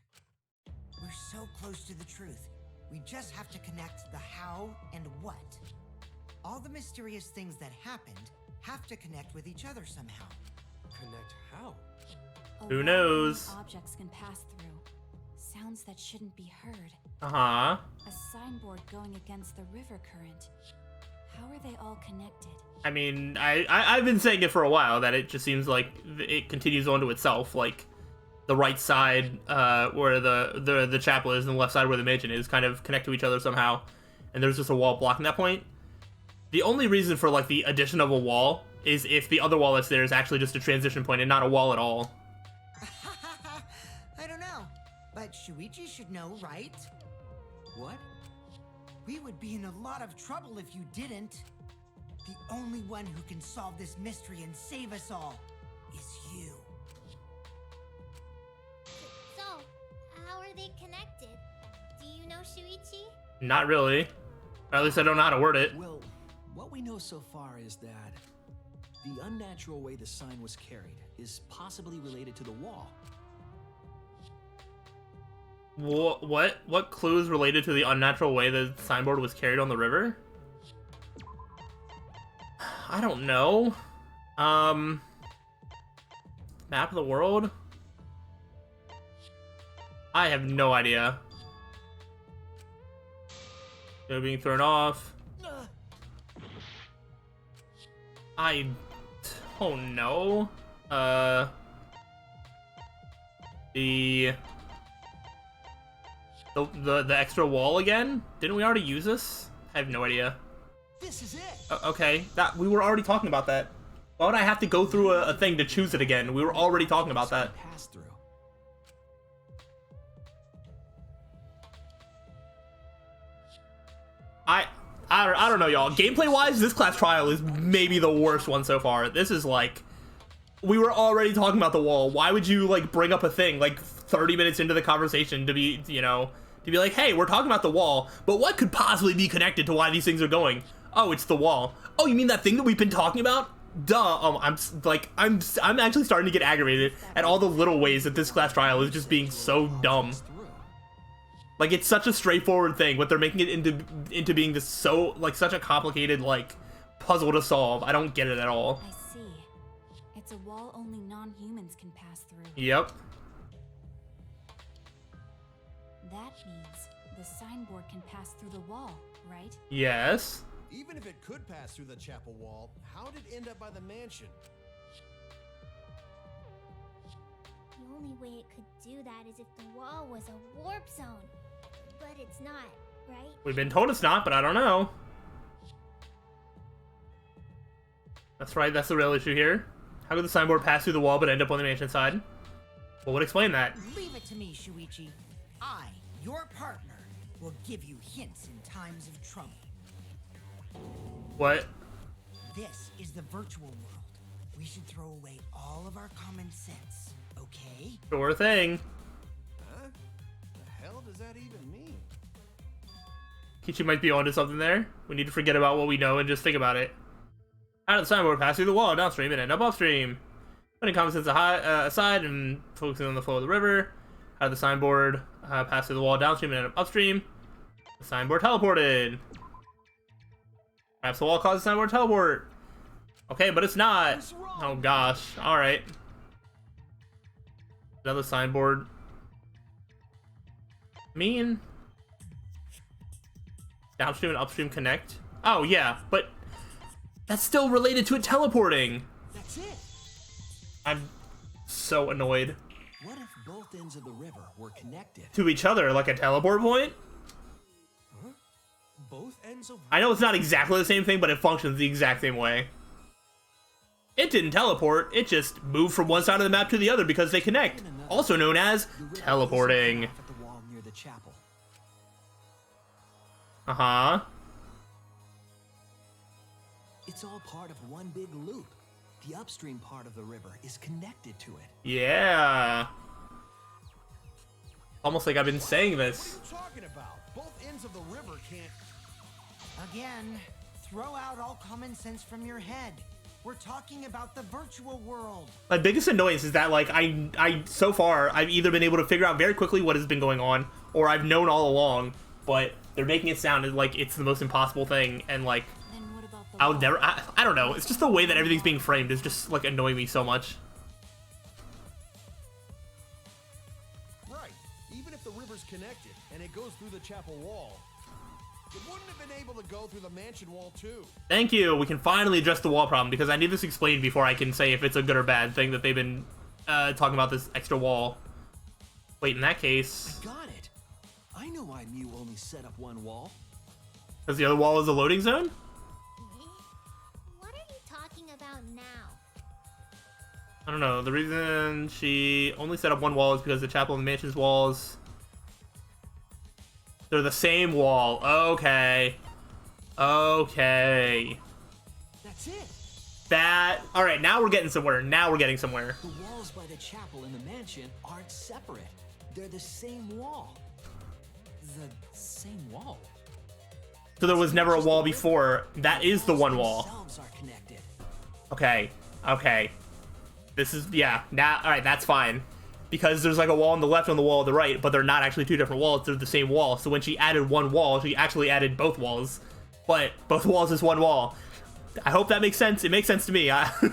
We're so close to the truth. We just have to connect the how and what. All the mysterious things that happened have to connect with each other somehow. Connect how? Who knows? Objects can pass through. Sounds that shouldn't be heard. Uh-huh. A signboard going against the river current. How are they all connected? I mean, I've been saying it for a while that it just seems like it continues onto itself. Like the right side where the chapel is and the left side where the mansion is kind of connect to each other somehow. And there's just a wall blocking that point. The only reason for like the addition of a wall is if the other wall that's there is actually just a transition point and not a wall at all. I don't know, but Shuichi should know, right? What? We would be in a lot of trouble if you didn't. The only one who can solve this mystery and save us all is you. So, how are they connected? Do you know Shuichi? Not really. Or at least I don't know how to word it. Well, what we know so far is that the unnatural way the sign was carried is possibly related to the wall. What clues related to the unnatural way the signboard was carried on the river? I don't know. Map of the world? I have no idea. They're being thrown off. I don't know. The extra wall again? Didn't we already use this? I have no idea. This is it. Okay, that we were already talking about that. Why would I have to go through a thing to choose it again? We were already talking about that. Pass through. I don't know, y'all. Gameplay-wise, this class trial is maybe the worst one so far. This is like, we were already talking about the wall. Why would you like bring up a thing like 30 minutes into the conversation to be, you know, to be like, hey, we're talking about the wall, but what could possibly be connected to why these things are going? Oh, it's the wall. Oh, you mean that thing that we've been talking about? Duh. I'm actually starting to get aggravated at all the little ways that this class trial is just being so dumb. Like, it's such a straightforward thing, but they're making it into being this so, like, such a complicated, like, puzzle to solve. I don't get it at all. I see. It's a wall only non-humans can pass through. Yep. That means the signboard can pass through the wall, right? Yes. Even if it could pass through the chapel wall, how did it end up by the mansion? The only way it could do that is if the wall was a warp zone. But it's not, right? We've been told it's not, but I don't know. That's right, that's the real issue here. How could the signboard pass through the wall but end up on the mansion side? What would explain that? Leave it to me, Shuichi. I, your partner, will give you hints in times of trouble. What? This is the virtual world. We should throw away all of our common sense, okay? Sure thing. Huh? The hell does that even mean? Kichi might be onto something there. We need to forget about what we know and just think about it. How did the signboard pass through the wall downstream and end up upstream? Putting common sense aside and focusing on the flow of the river. How did the signboard pass through the wall downstream and end up upstream? The signboard teleported. Perhaps the wall caused the signboard to teleport. Okay, but it's not. Oh gosh. Alright. Another signboard. Mean. Downstream and upstream connect. Oh yeah, but that's still related to it teleporting. That's it. I'm so annoyed. What if both ends of the river were connected? To each other, like a teleport point? Huh? Both ends of... I know it's not exactly the same thing, but it functions the exact same way. It didn't teleport, it just moved from one side of the map to the other because they connect. Also known as teleporting. At the wall near the chapel. Uh-huh. It's all part of one big loop. The upstream part of the river is connected to it. Yeah. Almost like I've been saying this. What are you talking about? Both ends of the river can't... Again, throw out all common sense from your head. We're talking about the virtual world. My biggest annoyance is that, like, I so far, I've either been able to figure out very quickly what has been going on, or I've known all along, but they're making it sound like it's the most impossible thing, and, like, Then what about the I would wall? never, I don't know, it's just the way that everything's being framed is just, like, annoying me so much. Right. Even if the river's connected and it goes through the chapel wall, it wouldn't have been able to go through the mansion wall too. Thank you, we can finally address the wall problem, because I need this explained before I can say if it's a good or bad thing that they've been talking about this extra wall. Wait, in that case... I got it. I know why Mew only set up one wall. Because the other wall is a loading zone? What are you talking about now? I don't know, the reason she only set up one wall is because the chapel and the mansion's walls... They're the same wall. Okay. Okay. That's it. That... Alright, now we're getting somewhere. Now we're getting somewhere. The walls by the chapel and the mansion aren't separate. They're the same wall. The same wall? So there was never a wall before. That is the one wall. Themselves are connected. Okay. Okay. This is... Yeah. Now... Alright, that's fine. Because there's like a wall on the left and the wall on the right, but they're not actually two different walls. They're the same wall. So when she added one wall, she actually added both walls. But both walls is one wall. I hope that makes sense. It makes sense to me. Don't think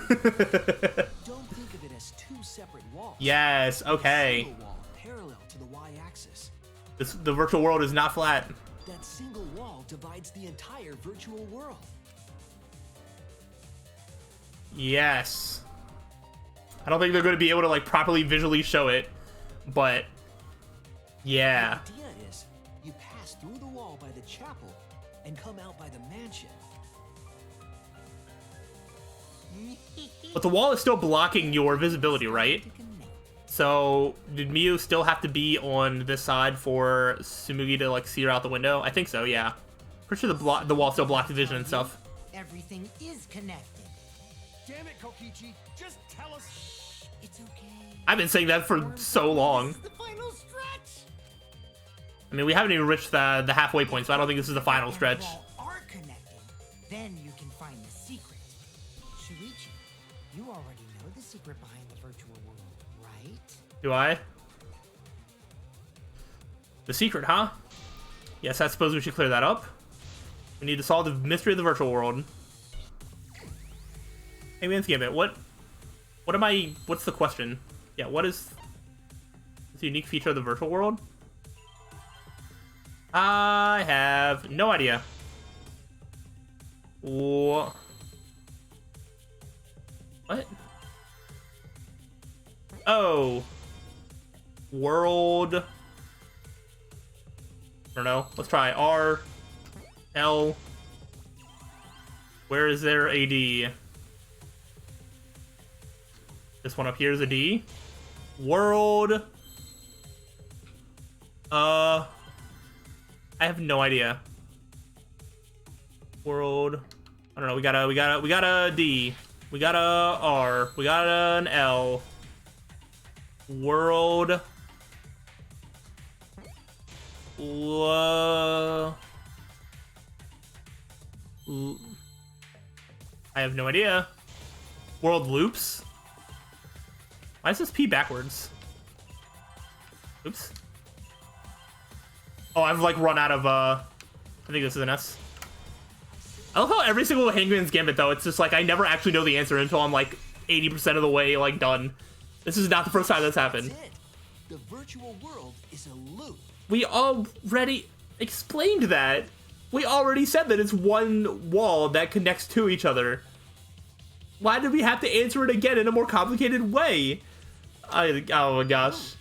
of it as two separate walls. Yes. Okay. A single wall parallel to the y-axis. The virtual world is not flat. That single wall divides the entire virtual world. Yes. I don't think they're going to be able to like properly visually show it, but yeah. The idea is you pass through the wall by the chapel and come out by the mansion. But the wall is still blocking your visibility, right? So did Miu still have to be on this side for Tsumugi to like see her out the window? I think so, yeah. Pretty sure the wall still blocked the vision and stuff. Everything is connected. Damn it, Kokichi! Just tell us. It's okay. I've been saying that for so long. This is the final stretch. I mean, we haven't even reached the halfway point, so I don't think this is the final stretch. When all are connected, then you can find the secret. Shuichi, you already know the secret behind the virtual world, right? Do I? The secret, huh? Yes, I suppose we should clear that up. We need to solve the mystery of the virtual world. Hey, Mansky, a bit. What's the question? Yeah, what is the unique feature of the virtual world? I have no idea. What? Oh. World. I don't know. Let's try R. L. Where is there a D? This one up here is a D. World. I have no idea. World. I don't know. We got a D. We got a R. We got an L. World. I have no idea. World loops. Why is this P backwards? Oops. Oh, I've like run out of I think this is an S. I love how every single Hangman's Gambit though, it's just like I never actually know the answer until I'm like 80% of the way like done. This is not the first time that's happened. That's it. The virtual world is a loop. We already explained that. We already said that it's one wall that connects to each other. Why did we have to answer it again in a more complicated way? Oh my gosh.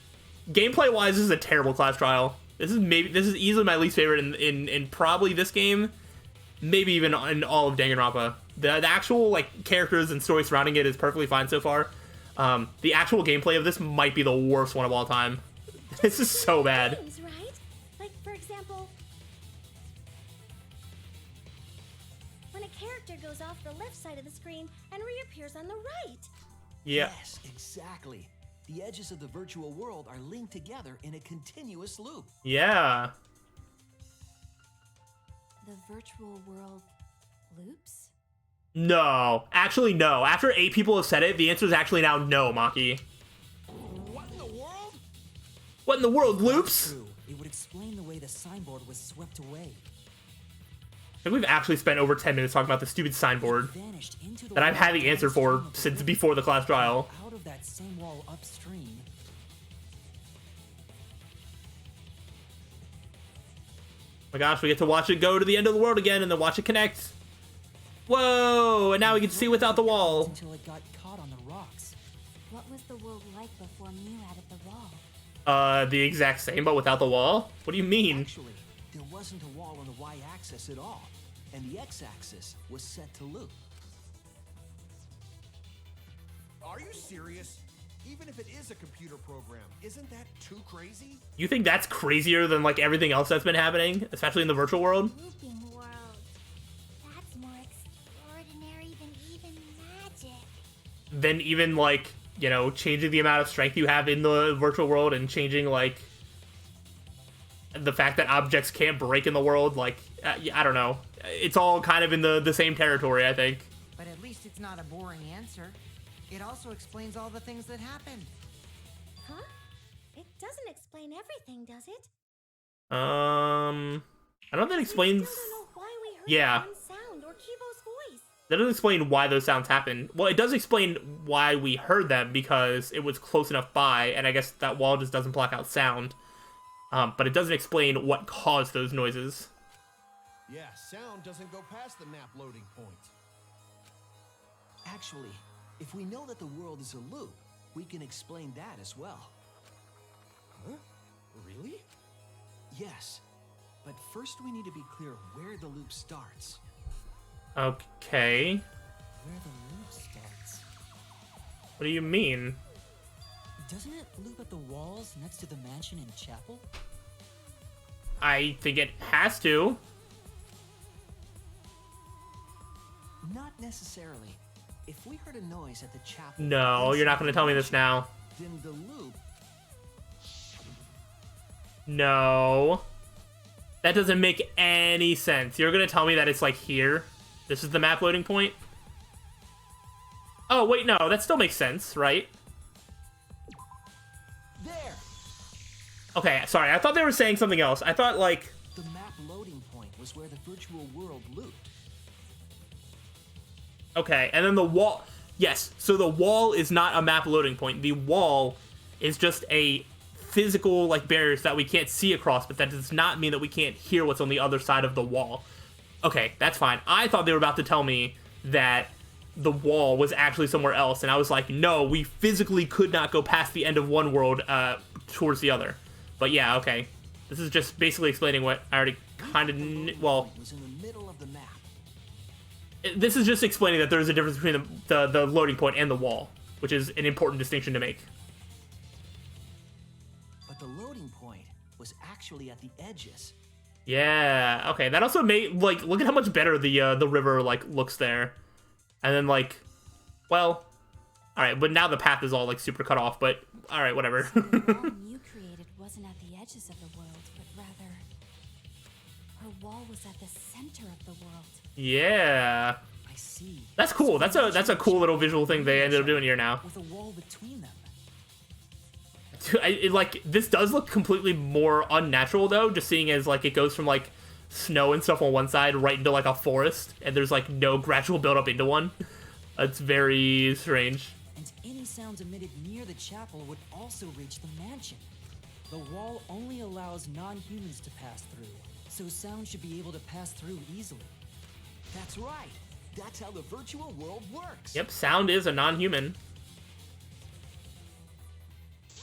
Gameplay wise, this is a terrible class trial. This is easily my least favorite in probably this game, maybe even in all of Danganronpa. The actual like characters and story surrounding it is perfectly fine so far. The actual gameplay of this might be the worst one of all time. This is so bad. Games, right? Like, for example, when a character goes off the left side of the screen and reappears on the right. Yeah. Yes, exactly. The edges of the virtual world are linked together in a continuous loop. Yeah. The virtual world loops? No. Actually, no. After 8 people have said it, the answer is actually now no, Maki. What in the world? What in the world, loops? True. It would explain the way the signboard was swept away. I think we've actually spent over 10 minutes talking about the stupid signboard Vanished into the that I've had the wall answer for downstream of the since river. before the class trial. Out of that same wall upstream. Oh my gosh, we get to watch it go to the end of the world again and then watch it connect. Whoa, and now we can see without the wall. Until it got caught on the rocks. What was the world like before Mew added the wall? The exact same, but without the wall? What do you mean? Actually, there wasn't a wall on the y-axis at all, and the x-axis was set to loop. Are you serious? Even if it is a computer program, isn't that too crazy? You think that's crazier than, like, everything else that's been happening? Especially in the virtual world? Looping world. That's more extraordinary than even magic. Then even, like, you know, changing the amount of strength you have in the virtual world and changing, like, the fact that objects can't break in the world, like, I don't know. It's all kind of in the same territory, I think. But at least it's not a boring answer. It also explains all the things that happened. Huh? It doesn't explain everything, does it? I don't know if that explains... We still don't know why we heard Yeah. one sound or Kibo's voice. That doesn't explain why those sounds happen. Well, it does explain why we heard them, because it was close enough by, and I guess that wall just doesn't block out sound. But it doesn't explain what caused those noises. Yeah, sound doesn't go past the map loading point. Actually, if we know that the world is a loop, we can explain that as well. Huh? Really? Yes, but first we need to be clear where the loop starts. Okay. Where the loop starts. What do you mean? Doesn't it loop at the walls next to the mansion and chapel? I think it has to. Not necessarily. If we heard a noise at the chapel... No, you're not going to tell me this now. Then the loop... No. That doesn't make any sense. You're going to tell me that it's like here? This is the map loading point? Oh, wait, no. That still makes sense, right? There! Okay, sorry. I thought they were saying something else. I thought, like... The map loading point was where the virtual world looped. Okay, and then the wall... Yes, so the wall is not a map loading point. The wall is just a physical, like, barriers that we can't see across, but that does not mean that we can't hear what's on the other side of the wall. Okay, that's fine. I thought they were about to tell me that the wall was actually somewhere else, and I was like, no, we physically could not go past the end of one world towards the other. But yeah, okay. This is just basically explaining what I already kind of... Well... It was in the middle of the map. This is just explaining that there's a difference between the loading point and the wall, which is an important distinction to make. But the loading point was actually at the edges. Yeah, okay. That also made, like, look at how much better the river, like, looks there. And then, like, well, alright, but now the path is all, like, super cut off, but, alright, whatever. So the wall Mew created wasn't at the edges of the world, but rather... her wall was at the center of the world. Yeah. I see. That's cool. That's a cool little visual thing they ended up doing here now. With a wall between them. Like, this does look completely more unnatural, though, just seeing as, like, it goes from, like, snow and stuff on one side right into, like, a forest, and there's, like, no gradual build-up into one. It's very strange. And any sounds emitted near the chapel would also reach the mansion. The wall only allows non-humans to pass through, so sound should be able to pass through easily. That's right. That's how the virtual world works. Yep, sound is a non-human.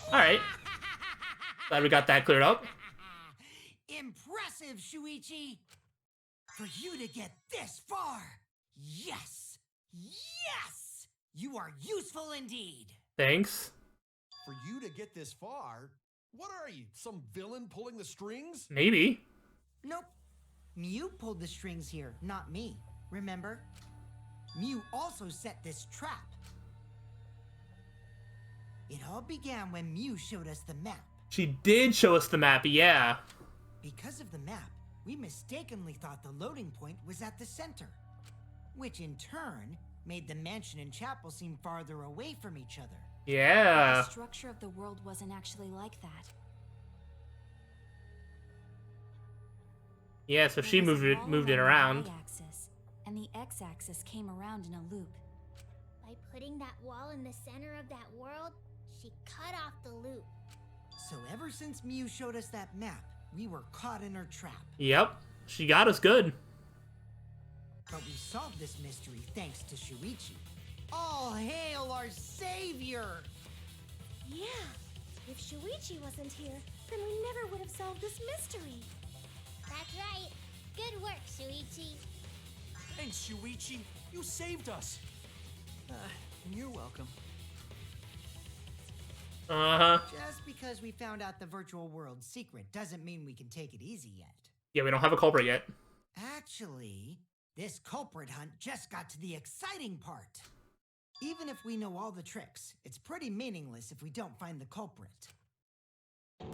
Alright. Glad we got that cleared up. Impressive, Shuichi! For you to get this far! Yes! Yes! You are useful indeed! Thanks. For you to get this far? What are you, some villain pulling the strings? Maybe. Nope. Mew pulled the strings here, not me. Remember? Mew also set this trap. It all began when Mew showed us the map. She did show us the map, yeah. Because of the map, we mistakenly thought the loading point was at the center, which in turn made the mansion and chapel seem farther away from each other. Yeah. The structure of the world wasn't actually like that. Yeah, so she moved it around. The y-axis, and the x-axis came around in a loop. By putting that wall in the center of that world, she cut off the loop. So ever since Mew showed us that map, we were caught in her trap. Yep. She got us good. But we solved this mystery thanks to Shuichi. All hail our savior! Yeah, if Shuichi wasn't here, then we never would have solved this mystery. That's right. Good work, Shuichi. Thanks, Shuichi. You saved us. You're welcome. Uh-huh. Just because we found out the virtual world's secret doesn't mean we can take it easy yet. Yeah, we don't have a culprit yet. Actually, this culprit hunt just got to the exciting part. Even if we know all the tricks, it's pretty meaningless if we don't find the culprit.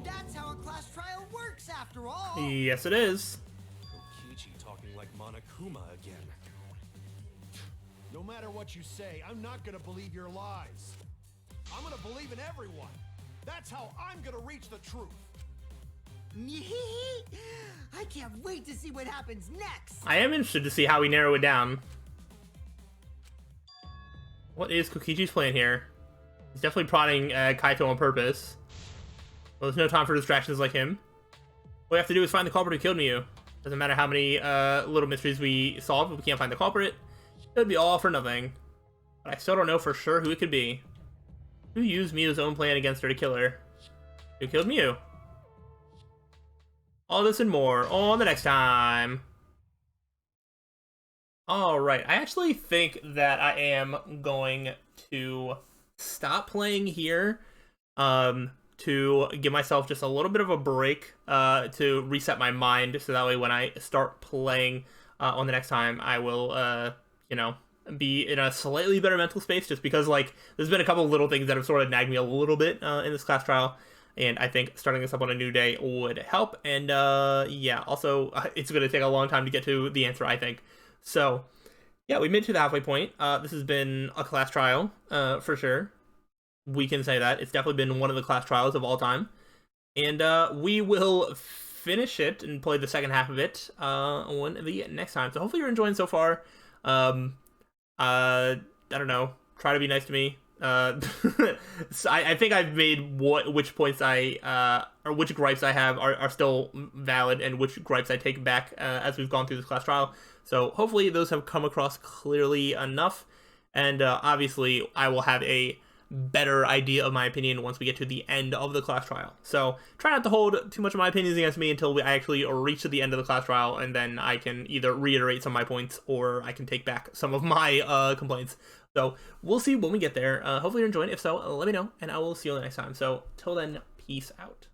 That's how a class trial works, after all! Yes, it is. Kokichi talking like Monokuma again. No matter what you say, I'm not gonna believe your lies. I'm gonna believe in everyone. That's how I'm gonna reach the truth. I can't wait to see what happens next! I am interested to see how we narrow it down. What is Kokichi's plan here? He's definitely prodding Kaito on purpose. Well, there's no time for distractions like him. What we have to do is find the culprit who killed Mew. Doesn't matter how many little mysteries we solve, if we can't find the culprit, it would be all for nothing. But I still don't know for sure who it could be. Who used Mew's own plan against her to kill her? Who killed Mew? All this and more on the next time. Alright, I actually think that I am going to stop playing here to give myself just a little bit of a break to reset my mind, so that way when I start playing on the next time, I will, you know, be in a slightly better mental space, just because, like, there's been a couple little things that have sort of nagged me a little bit in this class trial, and I think starting this up on a new day would help, and yeah, also, it's going to take a long time to get to the answer, I think. So, yeah, we made it to the halfway point. This has been a class trial, for sure. We can say that. It's definitely been one of the class trials of all time. And we will finish it and play the second half of it on the next time. So hopefully you're enjoying so far. I don't know. Try to be nice to me. So I think I've made which points or which gripes I have are still valid, and which gripes I take back as we've gone through this class trial. So hopefully those have come across clearly enough, and obviously I will have a better idea of my opinion once we get to the end of the class trial. So try not to hold too much of my opinions against me until I actually reach to the end of the class trial, and then I can either reiterate some of my points or I can take back some of my complaints. So we'll see when we get there. Hopefully you're enjoying. If so, let me know, and I will see you next time. So till then, peace out.